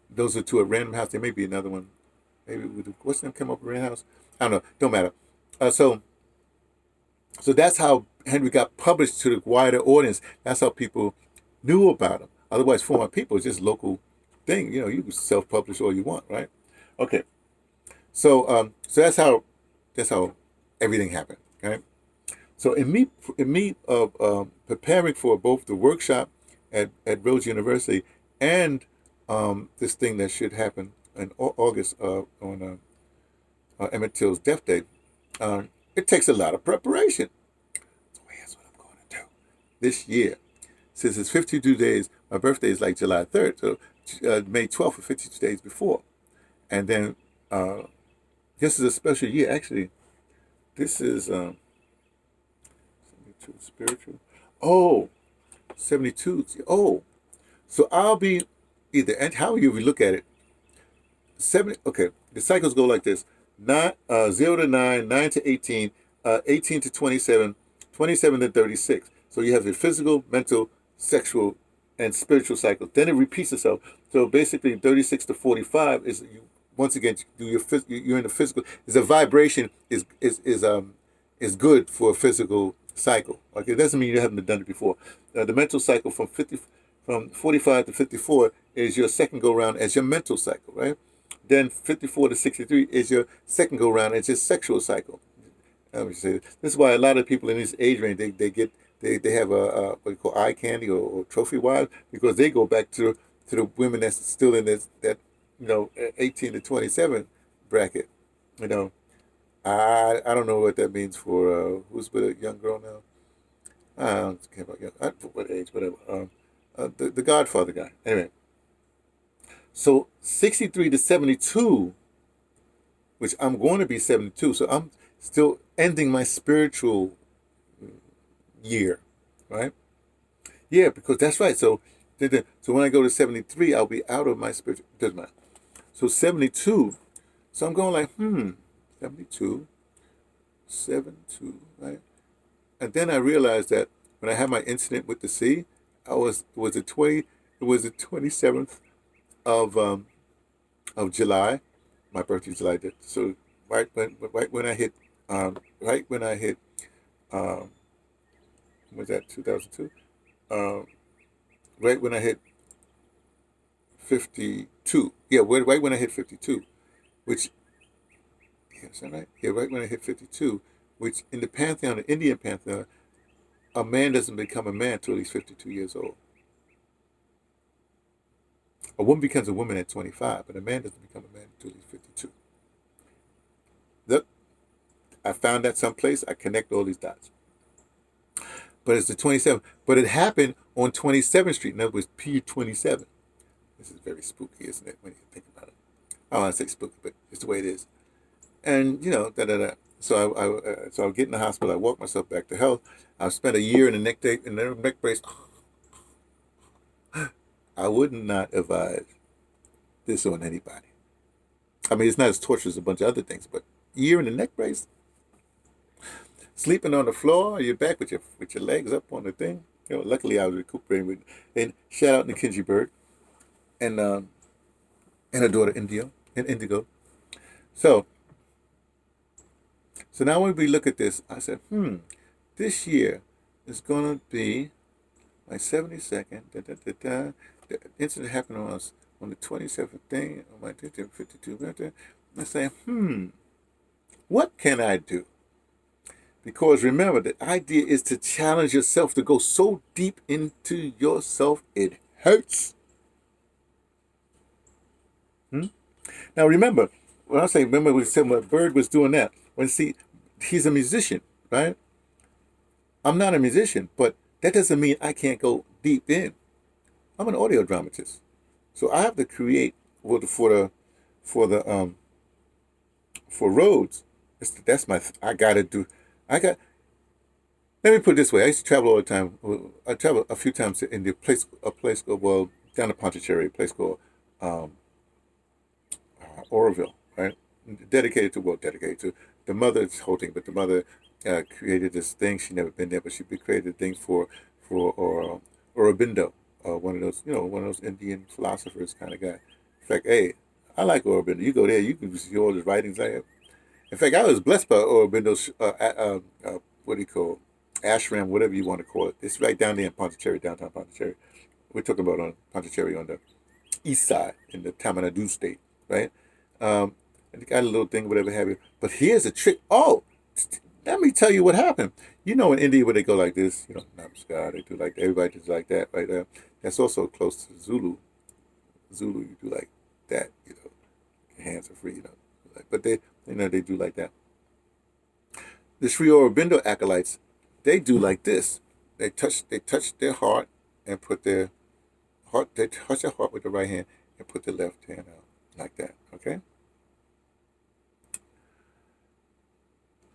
Those are two at Random House. There may be another one. Maybe what's the name come up at Random House? I don't know. Don't matter. So that's how Henry got published to the wider audience. That's how people knew about him. Otherwise, For My People is just local thing. You can self-publish all you want, right? Okay. So that's how everything happened, right? So in me preparing for both the workshop at Rhodes University and this thing that should happen in August on Emmett Till's death day, it takes a lot of preparation. So here's what I'm going to do this year. Since it's 52 days, my birthday is like July 3rd, so May 12th or 52 days before. And then this is a special year. Actually, this is 72 spiritual. 72. So I'll be either, and how you look at it, 70. Okay, the cycles go like this. 0 to 9, 9 to 18, 18 to 27, 27 to 36. So you have your physical, mental, sexual, and spiritual cycle. Then it repeats itself. So basically, 36 to 45 is you once again do you're in the physical. Is a vibration is good for a physical cycle. Like it doesn't mean you haven't done it before. The mental cycle from 45 to 54 is your second go round as your mental cycle, right? Then 54 to 63 is your second go round as your sexual cycle. Let me say this is why a lot of people in this age range they have a what you call eye candy or trophy wives because they go back to the women that's still in this that 18 to 27 bracket. You know, I don't know what that means for who's with a young girl now. I don't care about young. What age, whatever. The Godfather guy. Anyway, so 63 to 72, which I'm going to be 72, so I'm still ending my spiritual year, right? Yeah, because that's right. So when I go to 73, I'll be out of my spiritual. Doesn't matter. So 72. So I'm going like 72, 72, right? And then I realized that when I had my incident with the sea, it was the 27th of July. My birthday is July. So right when I hit was that 2002? Right when I hit 52. Yeah, right when I hit 52, which is that right? Yeah, right when I hit 52, which in the pantheon, the Indian pantheon, a man doesn't become a man until he's 52 years old. A woman becomes a woman at 25, but a man doesn't become a man until he's 52. Look, I found that someplace. I connect all these dots. But it's the 27th. But it happened on 27th Street. In other words, P27. This is very spooky, isn't it, when you think about it? I don't want to say spooky, but it's the way it is. And, So I get in the hospital. I walk myself back to health. I've spent a year in the neck brace. I would not advise this on anybody. I mean, it's not as torturous as a bunch of other things, but a year in the neck brace, sleeping on the floor, you're back with your legs up on the thing. Luckily I was recuperating with. And shout out to Kenji Bird and her daughter Indigo. So now when we look at this, I said, this year is gonna be my 72nd. The incident happened on the 27th thing on my 52 birthday. I say, what can I do? Because remember, the idea is to challenge yourself to go so deep into yourself it hurts. Now remember, when I say remember, we said when Bird was doing that. He's a musician, right? I'm not a musician, but that doesn't mean I can't go deep in. I'm an audio dramatist, so I have to create for roads. Let me put it this way. I used to travel all the time. I travel a few times in a place called, down to Pondicherry, a place called Oroville, right? Dedicated to the mother's whole thing, but the mother created this thing. She never been there, but she created things for Aurobindo, one of those Indian philosophers kind of guy. In fact, hey, I like Aurobindo. You go there, you can see all his writings there. In fact, I was blessed by Aurobindo's what do you call ashram, whatever you want to call it. It's right down there in Pondicherry, downtown Pondicherry. We're talking about on Pondicherry on the east side in the Tamil Nadu state, right? And it got a little thing, whatever have you. But here's a trick. Oh, let me tell you what happened. In India where they go like this, namaskar, they do like everybody does like that right there. That's also close to Zulu. You do like that, your hands are free, but they do like that. The Sri Aurobindo acolytes, they do like this. They touch their heart and put their heart. They touch their heart with the right hand and put the left hand out like that. Okay.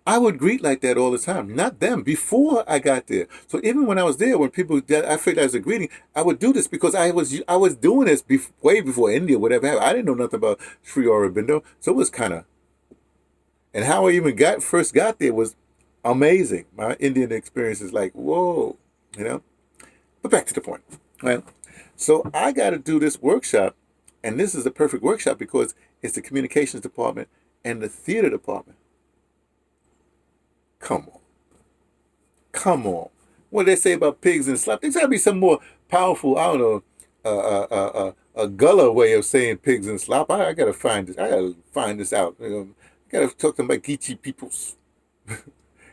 I would greet like that all the time. Not them. Before I got there. So even when I was there, when people I figured as a greeting, I would do this because I was doing this way before India, whatever happened. I didn't know nothing about Sri Aurobindo, so it was kind of And how I even first got there was amazing. My Indian experience is like, whoa, you know. But back to the point. Right? So I got to do this workshop, and this is the perfect workshop because it's the communications department and the theater department. Come on. Come on. What do they say about pigs and slop? There's got to be some more powerful, I don't know, a gullah way of saying pigs and slop. I got to find this. I got to find this out. I got to talk to my Geechee peoples.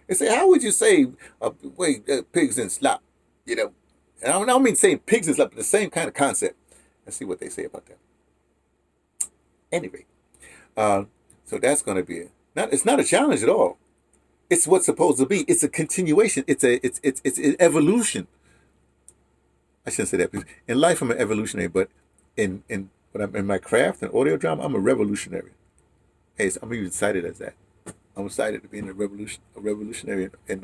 They say, how would you say pigs and slop? You know, and I don't mean saying pigs and slop, but the same kind of concept. Let's see what they say about that. Anyway, so that's going to be it. It's not a challenge at all. It's what's supposed to be. It's a continuation. It's an evolution. I shouldn't say that. Because in life, I'm an evolutionary, but in my craft and audio drama, I'm a revolutionary. Hey, so I'm even cited as that. I'm excited to be in a revolutionary in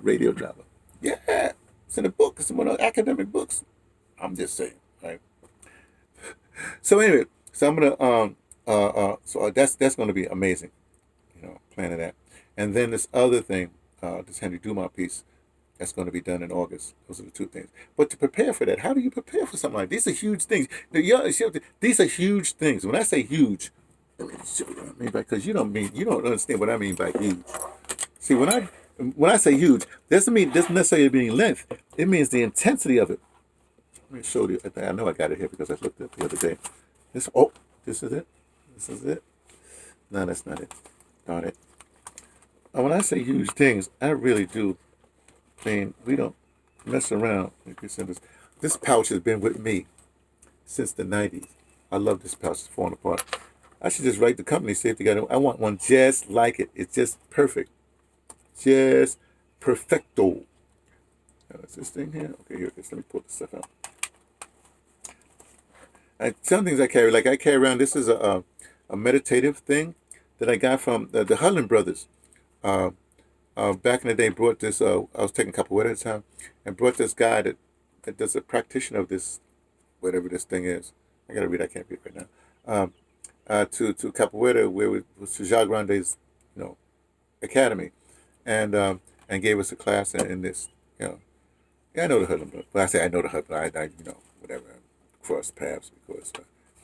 radio drama. Yeah, it's in a book. It's in one of the academic books. I'm just saying, right? So anyway, so I'm gonna so that's gonna be amazing, planning that. And then this other thing, this Henry Dumas piece, that's going to be done in August. Those are the two things. But to prepare for that, how do you prepare for something like this? These are huge things. These are huge things. When I say huge, I mean because you don't understand what I mean by huge. See, when I say huge, doesn't necessarily mean length. It means the intensity of it. Let me show you. I know I got it here because I looked at it the other day. This is it. This is it. No, that's not it. Darn it. When I say huge things, I really do mean we don't mess around. This pouch has been with me since the 90s. I love this pouch. It's falling apart. I should just write the company, see if they got it. I want one just like it. It's just perfect. Just perfecto. Is this thing here? Okay, here it is. Let me pull this stuff out. Some things I carry, like I carry around, this is a meditative thing that I got from the Hudlin brothers. Back in the day, brought this. I was taking a couple of at a time, and brought this guy that does a practitioner of this, whatever this thing is. I gotta read. I can't read right now. To Capoeira, where it was Jacques Grande's, academy, and gave us a class in this. Yeah, I know the hood, but I say I know the hood, but I whatever, cross paths because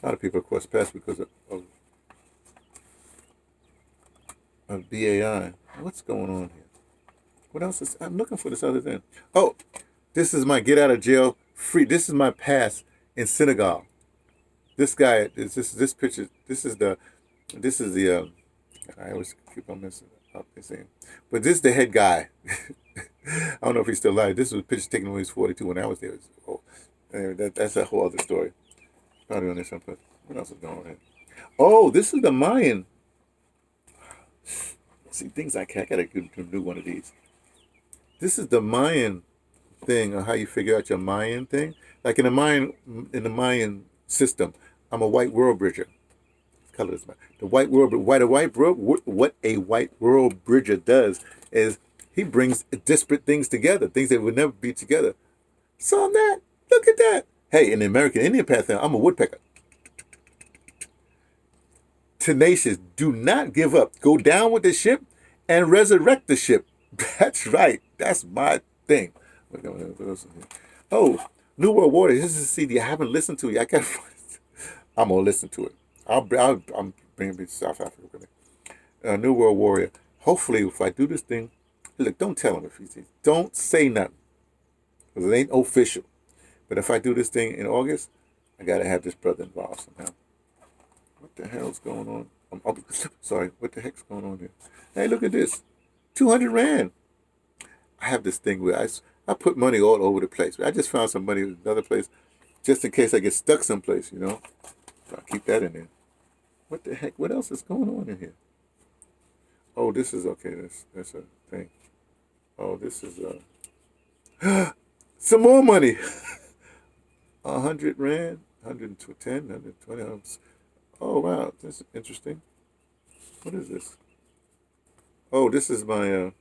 a lot of people cross paths because of BAI. What's going on here? What else is? I'm looking for this other thing. Oh, this is my get out of jail free. This is my pass in Senegal. This guy. This picture. This is the. I always keep on messing up. But this is the head guy. I don't know if he's still alive. This was a picture taken when he was 42 when I was there. That's a whole other story. Probably on this one, but what else is going on here? Oh, this is the Mayan. See, things I gotta do one of these. This is the Mayan thing, or how you figure out your Mayan thing. Like in the Mayan system, I'm a white world bridger. Color is the white world. What a white world bridger does is he brings disparate things together, things that would never be together. Saw that? Look at that. Hey, in the American Indian Pantheon, I'm a woodpecker. Tenacious. Do not give up. Go down with the ship and resurrect the ship. That's right. That's my thing. Oh, New World Water. This is a CD I haven't listened to yet. I'm gonna listen to it. I'm bringing it to South Africa. New World Warrior. Hopefully, if I do this thing, look, don't tell him if he sees. Don't say nothing, because it ain't official. But if I do this thing in August, I gotta have this brother involved somehow. What the hell's going on? Sorry, what the heck's going on here? Hey, look at this. 200 Rand. I have this thing where I put money all over the place. I just found some money in another place just in case I get stuck someplace, So I'll keep that in there. What the heck? What else is going on in here? Oh, this is okay. That's a thing. Oh, this is some more money. 100 Rand, 110, 120. Oh, wow. That's interesting. What is this? Oh, this is my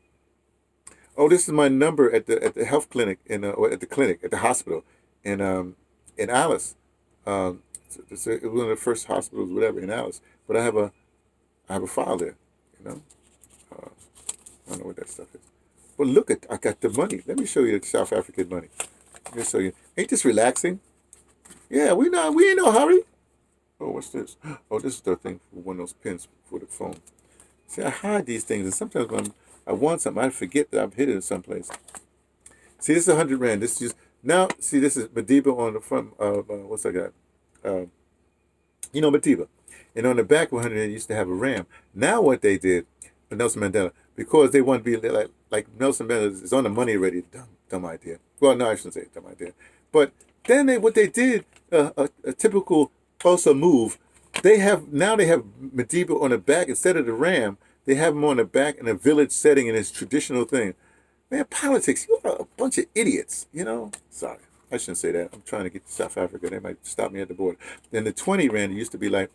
number at the health clinic or at the clinic at the hospital in Alice. It's one of the first hospitals, whatever, in Alice. But I have a file there. you know. I don't know what that stuff is. But look at, I got the money. Let me show you the South African money. Let me show you. Ain't this relaxing? Yeah, we ain't no hurry. Oh, what's this? Oh, this is the thing for one of those pins for the phone. See, I hide these things, and sometimes when I want something, I forget that I've hid it someplace. See, this is 100 Rand. This is just, now, see, this is Madiba on the front of, what's I got? Madiba. And on the back of 100 Rand, used to have a ram. Now what they did, Nelson Mandela, because they want to be like Nelson Mandela is on the money already. Dumb idea. Well, no, I shouldn't say dumb idea. But then what they did, a typical Xhosa move, they have Madiba on the back instead of the ram. They have him on the back in a village setting in his traditional thing. Man, politics, you're a bunch of idiots, you know? Sorry, I shouldn't say that. I'm trying to get to South Africa. They might stop me at the border. Then the 20 Rand, it used to be like,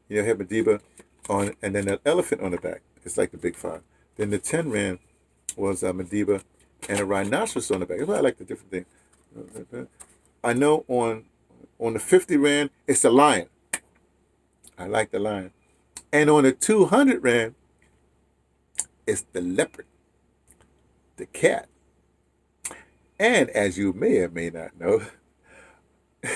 have Madiba on, and then an elephant on the back. It's like the big five. Then the 10 Rand was Madiba and a rhinoceros on the back. That's why I like the different things. I know on the 50 Rand, it's a lion. I like the lion. And on the 200 Rand, it's the leopard, the cat. And as you may or may not know, I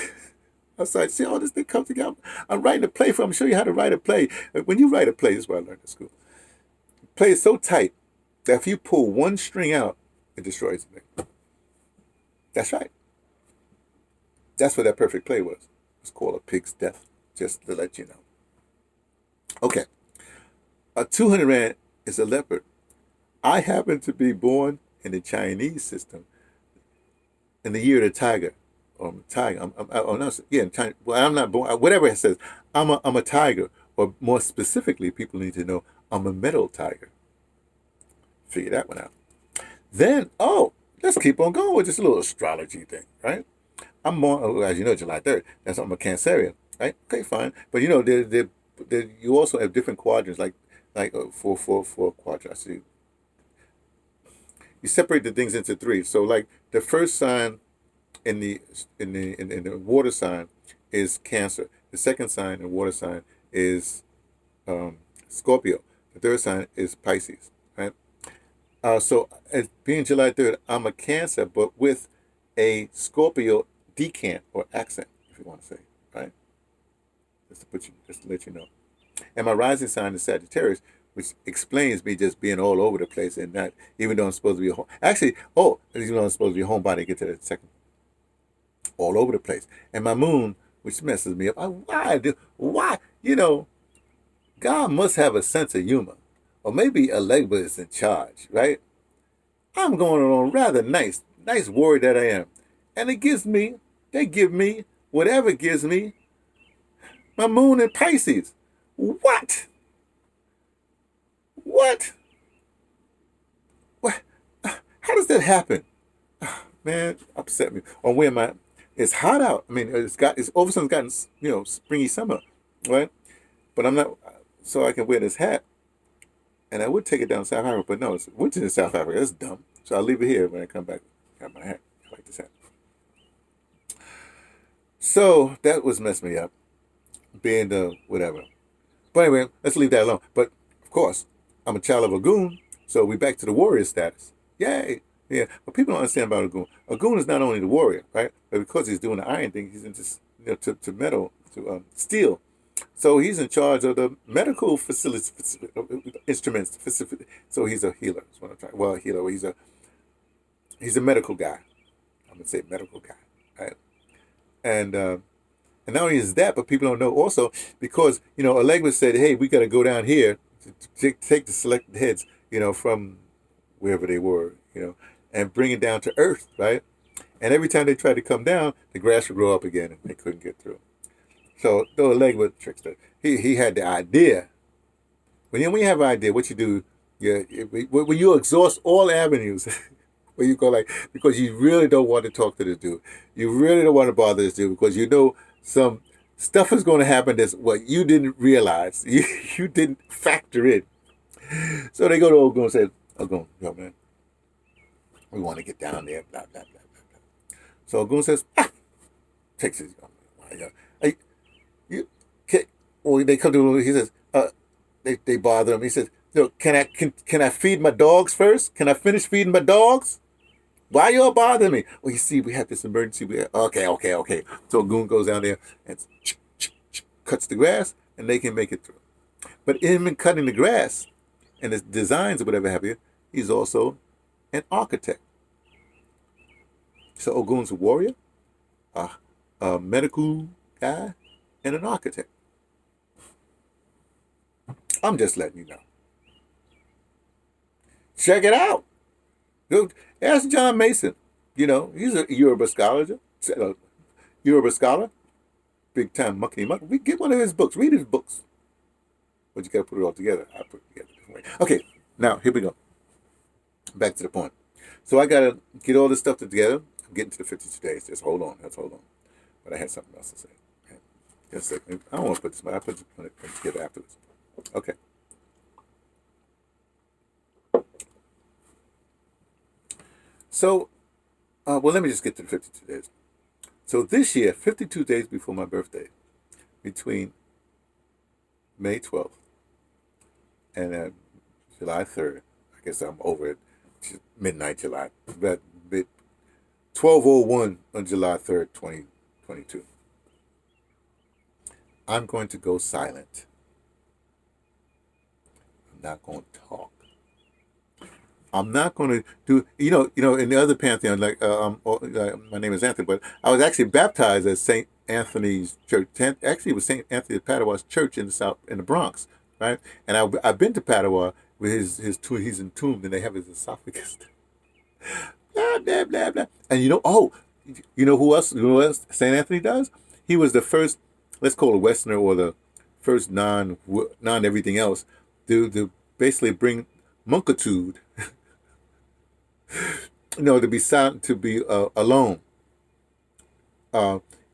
was like, see all this thing come together. I'm writing a play for. I'm showing you how to write a play. When you write a play, this is what I learned at school. Play is so tight that if you pull one string out, it destroys the thing. That's right. That's what that perfect play was. It's called A Pig's Death, just to let you know. Okay. A 200 Rand is a leopard. I happen to be born in the Chinese system in the year of the tiger. Or tiger. I'm not born. Whatever it says, I'm a tiger. Or more specifically, people need to know I'm a metal tiger. Figure that one out. Then, let's keep on going with this little astrology thing, right? I'm born, as you know, July 3rd. I'm a Cancerian, right? Okay, fine. But you also have different quadrants, like four quadrants. You separate the things into three. So, like the first sign in the water sign is Cancer. The second sign in water sign is Scorpio. The third sign is Pisces, right? So, as being July 3rd, I'm a Cancer, but with a Scorpio decant or accent, if you want to say, right? Just to let you know. And my rising sign is Sagittarius, which explains me just being all over the place and not, even though I'm supposed to be home. Actually, even though I'm supposed to be a homebody, get to the second. All over the place. And my moon, which messes me up. Why? God must have a sense of humor. Or maybe Alegba is in charge, right? I'm going on rather nice warrior that I am. And they give me, whatever gives me, my moon in Pisces. What? How does that happen? Man, upset me. Or where it's hot out. I mean, it's all of a sudden gotten, springy summer, right? But I'm not, so I can wear this hat. And I would take it down to South Africa, but no, it's winter in South Africa. That's dumb. So I'll leave it here when I come back. Got my hat. I like this hat. So that was messing me up. Being the whatever. But anyway, let's leave that alone. But of course, I'm a child of Ogun, so we back to the warrior status. Yay! Yeah, but people don't understand about Ogun. Ogun is not only the warrior, right? But because he's doing the iron thing, he's into to metal, to steel. So he's in charge of the medical facilities, instruments. So he's a healer. That's what I'm trying. Well, a healer. He's a medical guy. I'm gonna say medical guy, right? And not only is that, but people don't know also because Alegba said, "Hey, we got to go down here to take the selected heads, from wherever they were, and bring it down to Earth, right? And every time they tried to come down, the grass would grow up again, and they couldn't get through. So though Alegba trickster, he had the idea. When you have an idea, what you do, when you exhaust all avenues. Where you go because you really don't want to talk to this dude. You really don't want to bother this dude because some stuff is going to happen that's what you didn't realize. You didn't factor in. So they go to Ogun and say, Ogun, man, we want to get down there, blah, blah, blah, blah, blah. So Ogun says, takes his, they come to him, he says, they bother him. He says, Can I feed my dogs first? Can I finish feeding my dogs? Why y'all bothering me? Well, you see, we have this emergency. Okay. So a goon goes down there and cuts the grass, and they can make it through. But in cutting the grass and his designs or whatever have you, he's also an architect. So Ogun's a warrior, a, a medical guy, and an architect. I'm just letting you know. Check it out. Go ask John Mason. He's a Yoruba scholar. Yoruba scholar, big time muckety muck. We get one of his books. Read his books. But you got to put it all together. I put it together a different way. Okay, now here we go. Back to the point. So I got to get all this stuff together. I'm getting to the 52 days. Just hold on. Let's hold on. But I had something else to say. Okay. Just a second. I don't want to put this, but I put it together afterwards. Okay. So, let me just get to the 52 days. So this year, 52 days before my birthday, between May 12th and July 3rd, I guess I'm over it, midnight July, but 12:01 on July 3rd, 2022. I'm going to go silent. I'm not going to talk. I'm not going to do, in the other pantheon, like, my name is Anthony, but I was actually baptized at St. Anthony's Church. Actually, it was St. Anthony of Padua's church in the Bronx, right? And I've been to Padua with he's entombed, and they have his esophagus. Blah, blah, blah, blah. And who else St. Anthony does? He was the first, let's call it a Westerner, or the first non everything else, to basically bring monkitude, to be silent, to be alone,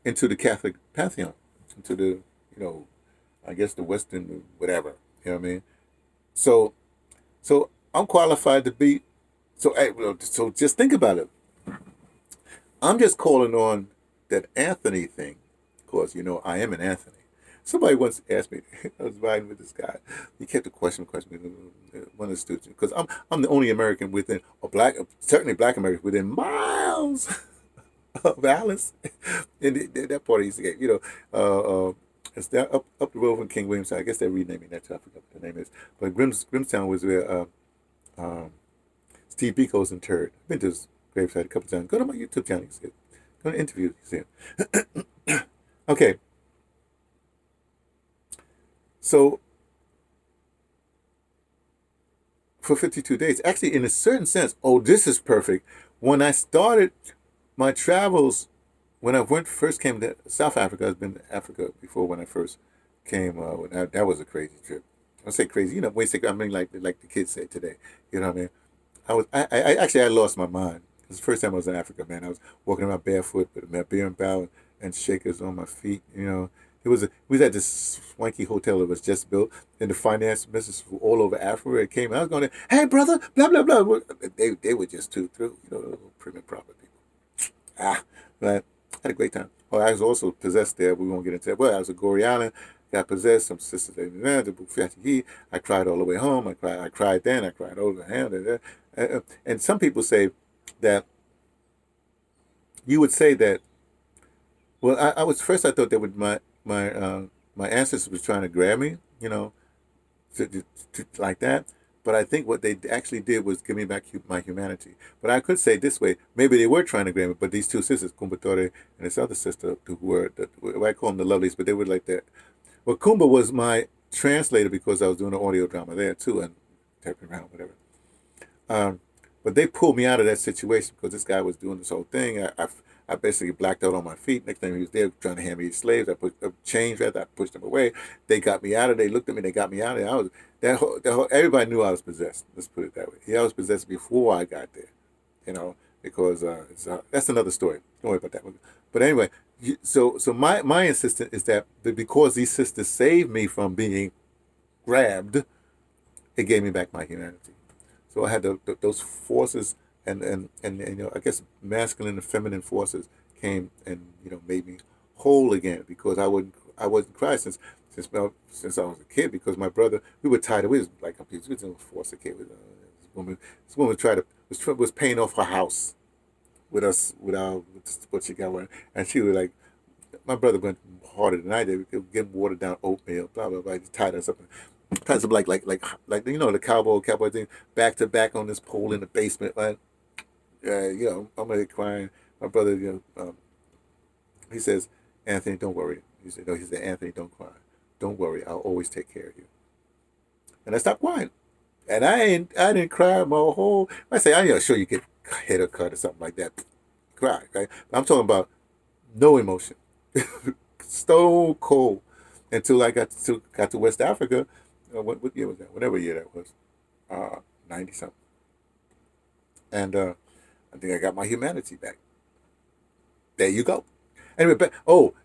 into the Catholic pantheon, into the, I guess the Western whatever, you know what I mean? So I'm qualified to be, so just think about it. I'm just calling on that Anthony thing, because, I am an Anthony. Somebody once asked me, I was riding with this guy. He kept the question, one of the students, because I'm the only American within, or certainly black American within miles of Alice. And that part of East Gate, it's down up the road from King William. I guess they're renaming that too. I forgot what the name is. But Grimstown was where Steve Biko's interred. I've been to his gravesite a couple of times. Go to my YouTube channel. You see it. Go to interview. You see it. Okay. So, for 52 days, actually, in a certain sense, this is perfect. When I started my travels, when I first came to South Africa, I've been to Africa before when I first came. That was a crazy trip. I say crazy, I mean, like the kids say today. You know what I mean? I lost my mind. It was the first time I was in Africa, man. I was walking around barefoot with my beer and bow and shakers on my feet, we was at this swanky hotel that was just built, and the finance business all over Africa. It came. I was going, hey brother, blah blah blah. They were just too through, prim and proper people. But I had a great time. Well, I was also possessed there. We won't get into that. Well, I was a Goriana, got possessed. Some sisters, I cried all the way home. I cried then. I cried over the hand. And some people say that you would say that. Well, I thought that would my ancestors was trying to grab me, like that. But I think what they actually did was give me back my humanity. But I could say this way: maybe they were trying to grab me, but these two sisters, Kumbatore and this other sister, who were I call them the lovelies, but they were like that. Well, Kumba was my translator because I was doing an audio drama there too, and tapping around whatever. But they pulled me out of that situation because this guy was doing this whole thing. I basically blacked out on my feet. Next time he was there trying to hand me slaves, I put a change rather. I pushed them away. They got me out of there. They looked at me. They got me out of there. Everybody knew I was possessed. Let's put it that way. Yeah, I was possessed before I got there. Because that's another story. Don't worry about that. But anyway, so my insistence is that because these sisters saved me from being grabbed, it gave me back my humanity. So I had those forces. And I guess masculine and feminine forces came and made me whole again, because I wasn't cry since since I was a kid, because my brother, we were tied up. We was like we was in a foster kid. This woman was paying off her house with us with what she got, and she was like, my brother went harder than I did. They were getting watered down oatmeal, blah blah blah. He tied us up, like the cowboy thing, back to back on this pole in the basement, right? I'm gonna crying. My brother, he says, Anthony, don't worry. He said, no, he said, Anthony, don't cry. Don't worry, I'll always take care of you. And I stopped crying. And I didn't cry my whole. I say, I'm sure you get hit or cut or something like that. Cry, right? But I'm talking about no emotion, stone cold, until I got to West Africa. What year was that? Whatever year that was, 90 something. And I think I got my humanity back. There you go. Anyway,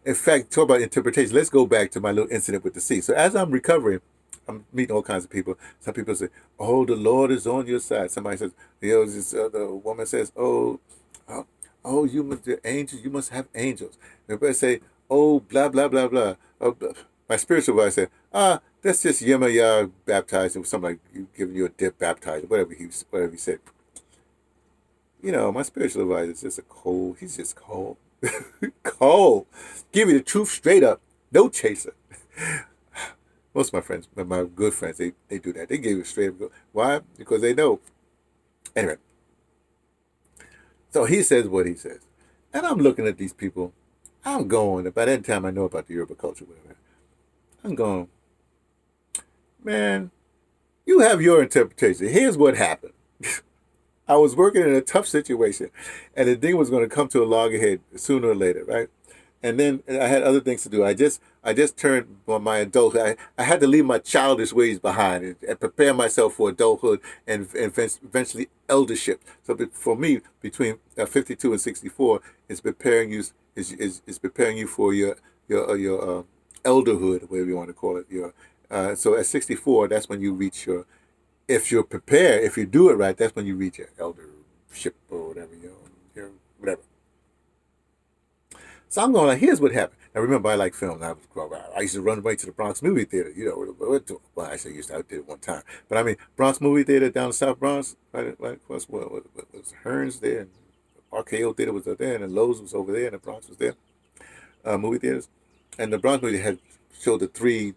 in fact, talk about interpretation. Let's go back to my little incident with the sea. So as I'm recovering, I'm meeting all kinds of people. Some people say, "Oh, the Lord is on your side." Somebody says, this other woman says, the angels, you must have angels. Everybody say, "Oh, blah blah blah blah." My spiritual advisor said, that's just Yemaya baptized, or something like you giving you a dip baptized, whatever he said. My spiritual advisor is just he's just cold. Cold. Give you the truth straight up. No chaser. Most of my friends, my good friends, they do that. They give you straight up. Why? Because they know. Anyway. So he says what he says. And I'm looking at these people. I'm going, by that time I know about the Yoruba culture, whatever. I'm going, man, you have your interpretation. Here's what happened. I was working in a tough situation, and the thing was going to come to a loggerhead sooner or later, right? And then I had other things to do. I just turned my adulthood. I had to leave my childish ways behind and prepare myself for adulthood and eventually eldership. So for me, between 52 and 64, is preparing you preparing you for your elderhood, whatever you want to call it. So at 64, that's when you reach your. If you're prepared, if you do it right, that's when you reach your eldership or whatever, whatever. So I'm going like, here's what happened. Now remember, I like film. I used to run right to the Bronx movie theater. Well, actually, I did it one time. But I mean, Bronx movie theater down the South Bronx, right across what was Hearns there, and RKO theater was up there, and then Lowe's was over there, and the Bronx was there. Movie theaters, and the Bronx movie had showed the three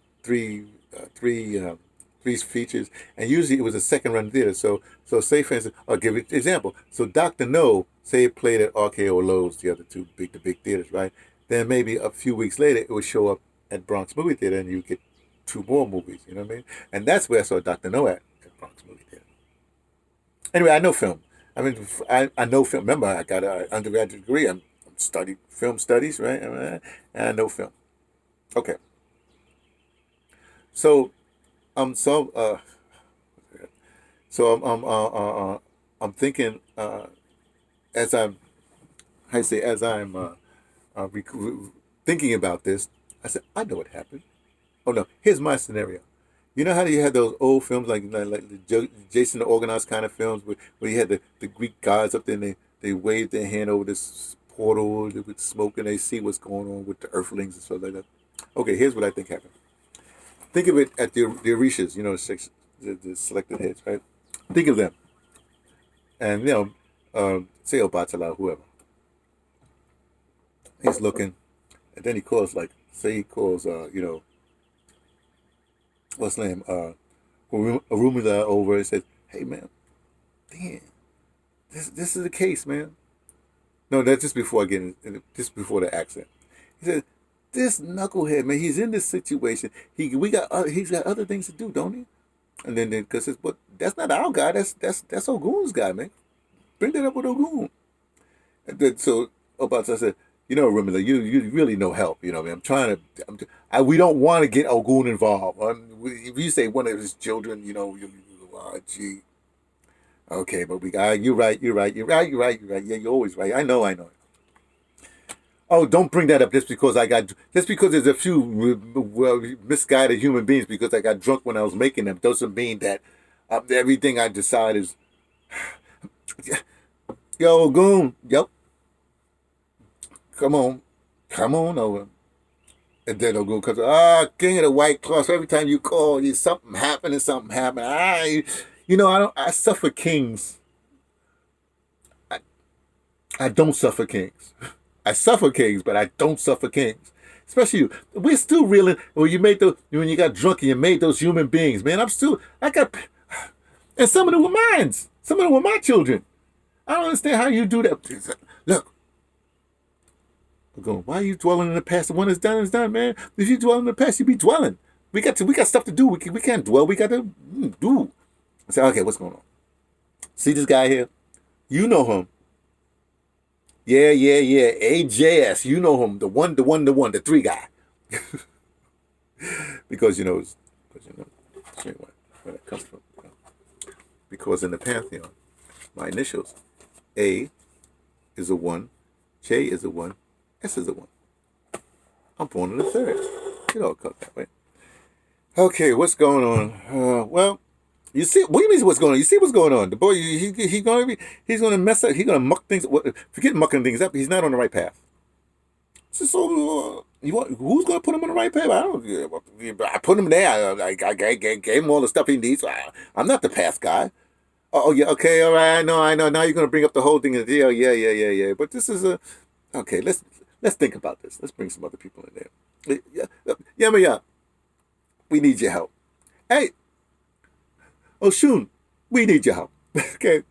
features, and usually it was a second run theater. So say for instance, I'll give you an example. So Dr. No, say it played at RKO or Lowe's, the other two big theaters, right? Then maybe a few weeks later it would show up at Bronx Movie Theater, and you get two more movies. You know what I mean? And that's where I saw Dr. No at Bronx Movie Theater. Anyway, I know film. I mean, I know film. Remember, I got an undergraduate degree. I'm studied film studies, right? And I know film. Okay. So so I'm thinking as I'm thinking about this, I said, I know what happened. Oh no, here's my scenario. You know how you had those old films like the Jason the Organized kind of films where you had the Greek gods up there, and they wave their hand over this portal with smoke, and they see what's going on with the earthlings and stuff like that. Okay, here's what I think happened. Think of it at the Orishas, the selected heads, right? Think of them. And, say Obatala, whoever. He's looking, and then he calls, what's his name? Arumila over and says, hey, man, damn, this is the case, man. No, that's just before just before the accent. He said, this knucklehead, man, he's in this situation. He's got other things to do, don't he? And then because but that's not our guy. That's Ogun's guy, man. Bring that up with Ogun. And then so Obata said, Rumila, you really no help. I mean, we don't want to get Ogun involved. If you say one of his children, gee. Okay, but you're right. Yeah, you're always right. I know. Oh, don't bring that up just because there's a few misguided human beings because I got drunk when I was making them doesn't mean that everything I decide is. Yo, Goon, yep. Come on over. And then Ogun comes, king of the white cloth. So every time you call, something happening, something happening. I suffer kings. I don't suffer kings. I suffer kings, but I don't suffer kings. Especially you. We're still reeling when when you got drunk and you made those human beings, man. And some of them were mine. Some of them were my children. I don't understand how you do that. Look, why are you dwelling in the past? The one that's done is done, man. If you dwell in the past, you be dwelling. We got stuff to do. We can't dwell. We got to do. I say, okay, what's going on? See this guy here? You know him. Yeah. AJS. You know him. The one, the three guy. because where that comes from. Because in the Pantheon, my initials, A is a 1, J is a 1, S is a 1. I'm born in the third. You know it comes that way. Okay, what's going on? Well, you see, what do you mean what's going on? You see what's going on. The boy, he's gonna mess up. He's gonna muck things. Forget mucking things up. He's not on the right path. So who's gonna put him on the right path? I put him there. I gave him all the stuff he needs. I'm not the path guy. Oh yeah, okay, all right. I know. Now you're gonna bring up the whole thing in the deal. Yeah. But this is okay. Let's think about this. Let's bring some other people in there. Yeah. We need your help. Hey, Oshun, we need your help. Okay.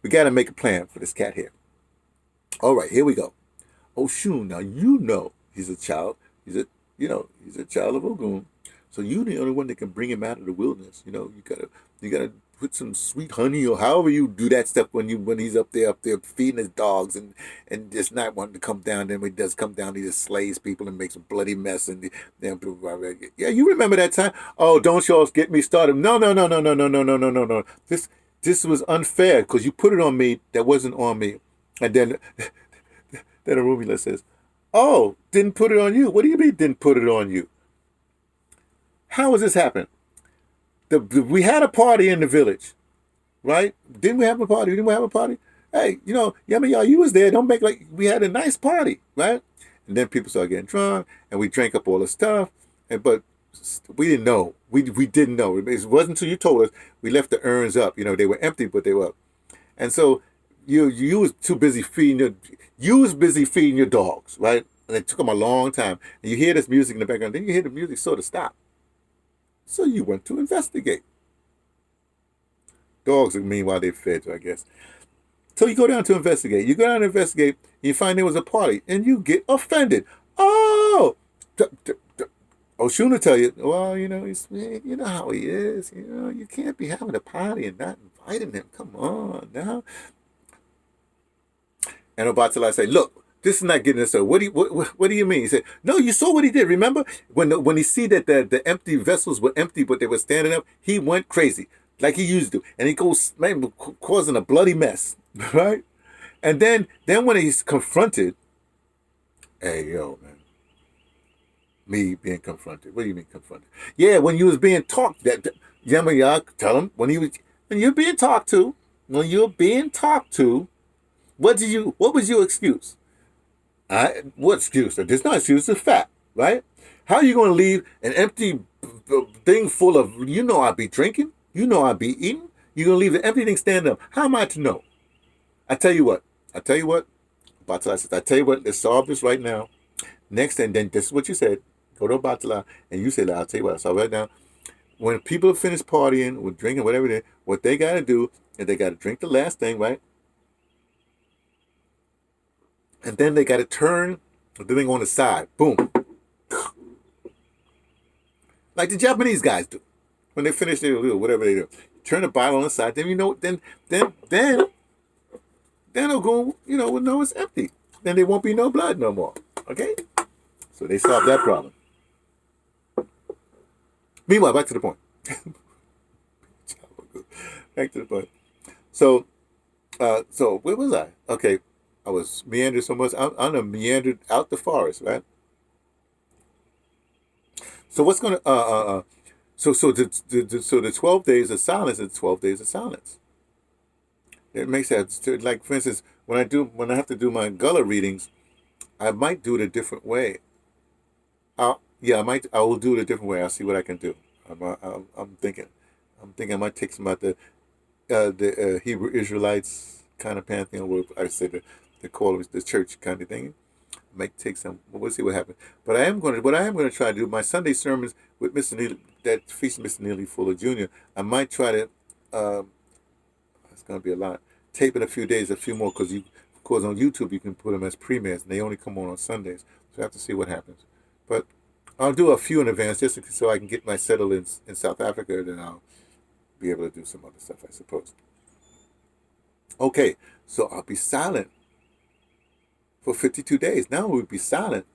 We got to make a plan for this cat here. All right, here we go. Oshun, now he's a child. He's a child of Ogun. So you're the only one that can bring him out of the wilderness. You gotta put some sweet honey or however you do that stuff when he's up there feeding his dogs and just not wanting to come down. Then when he does come down, he just slays people and makes a bloody mess. And yeah, you remember that time? Oh, don't y'all get me started. No. This was unfair because you put it on me that wasn't on me. And then a Rumila says, oh, didn't put it on you. What do you mean didn't put it on you? How has this happened? We had a party in the village, right? Didn't we have a party? Hey, Yama, you was there. Don't make like we had a nice party, right? And then people started getting drunk, and we drank up all the stuff. But we didn't know. We didn't know. It wasn't until you told us. We left the urns up. They were empty, but they were up. And so you was too busy feeding your dogs, right? And it took them a long time. And you hear this music in the background. Then you hear the music sort of stop. So you went to investigate. Dogs, meanwhile, they fed you, I guess. So you go down to investigate. You find there was a party, and you get offended. Oh! Oshun will tell you, well, you know how he is. You can't be having a party and not inviting him. Come on, now. And Obatala say, look, this is not getting us. So what do you mean? He said, no, you saw what he did. Remember when he see that the empty vessels were empty, but they were standing up, he went crazy like he used to, and he goes causing a bloody mess, right? And then when he's confronted, hey yo man, me being confronted. What do you mean confronted? Yeah, when you was being talked, Yamayak, tell him when you're being talked to, what was your excuse? What excuse? There's no excuse. It's fact, right? How are you going to leave an empty thing full of, I be drinking, I be eating? You're going to leave the empty thing standing up. How am I to know? I tell you what. Batala says, I tell you what, let's solve this right now. Next, and then this is what you said. Go to Batala, and you said, I'll tell you what, I'll solve it right now. When people finish partying or drinking, whatever it is, what they got to do is they got to drink the last thing, right? And then they got to turn the thing on the side. Boom. Like the Japanese guys do. When they finish their whatever they do. Turn the bottle on the side. Then then they'll go, we'll know it's empty. Then there won't be no blood no more. Okay? So they solved that problem. Meanwhile, back to the point. Back to the point. So where was I? Okay. I was meandered so much. I'm meandered out the forest, right? So what's going to so the 12 days of silence is 12 days of silence. It makes that, like for instance, when I have to do my Gullah readings, I might do it a different way. Yeah, I will do it a different way. I'll see what I can do. I'm thinking. I'm thinking I might take some out the Hebrew Israelites kind of pantheon, where I say the call of the church kind of thing. Might take some. We'll see what happens. But what I am going to try to do, my Sunday sermons with Mr. Neely, that feast Mr. Neely Fuller Jr. I might try to. It's going to be a lot. Tape in a few days, a few more, because of course, on YouTube you can put them as premieres, and they only come on Sundays. So I have to see what happens. But I'll do a few in advance just so I can get my settled in South Africa. Then I'll be able to do some other stuff, I suppose. Okay, so I'll be silent for 52 days. Now we'll be silent,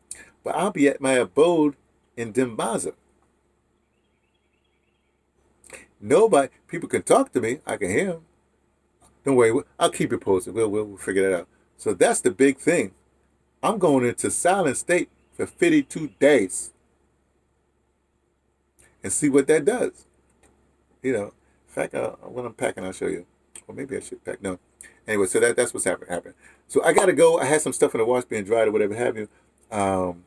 but I'll be at my abode in deBrother. Nobody, people can talk to me. I can hear them. Don't worry, I'll keep you posted. We'll figure that out. So that's the big thing. I'm going into silent state for 52 days and see what that does. In fact, when I'm packing, I'll show you. Or maybe I should pack. No. Anyway, so that's what's happened. So I got to go. I had some stuff in the wash being dried or whatever have you. And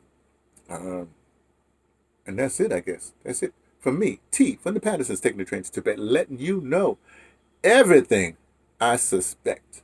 that's it, I guess. That's it from me. T, from the Pattersons, taking the train to Tibet, letting you know everything I suspect.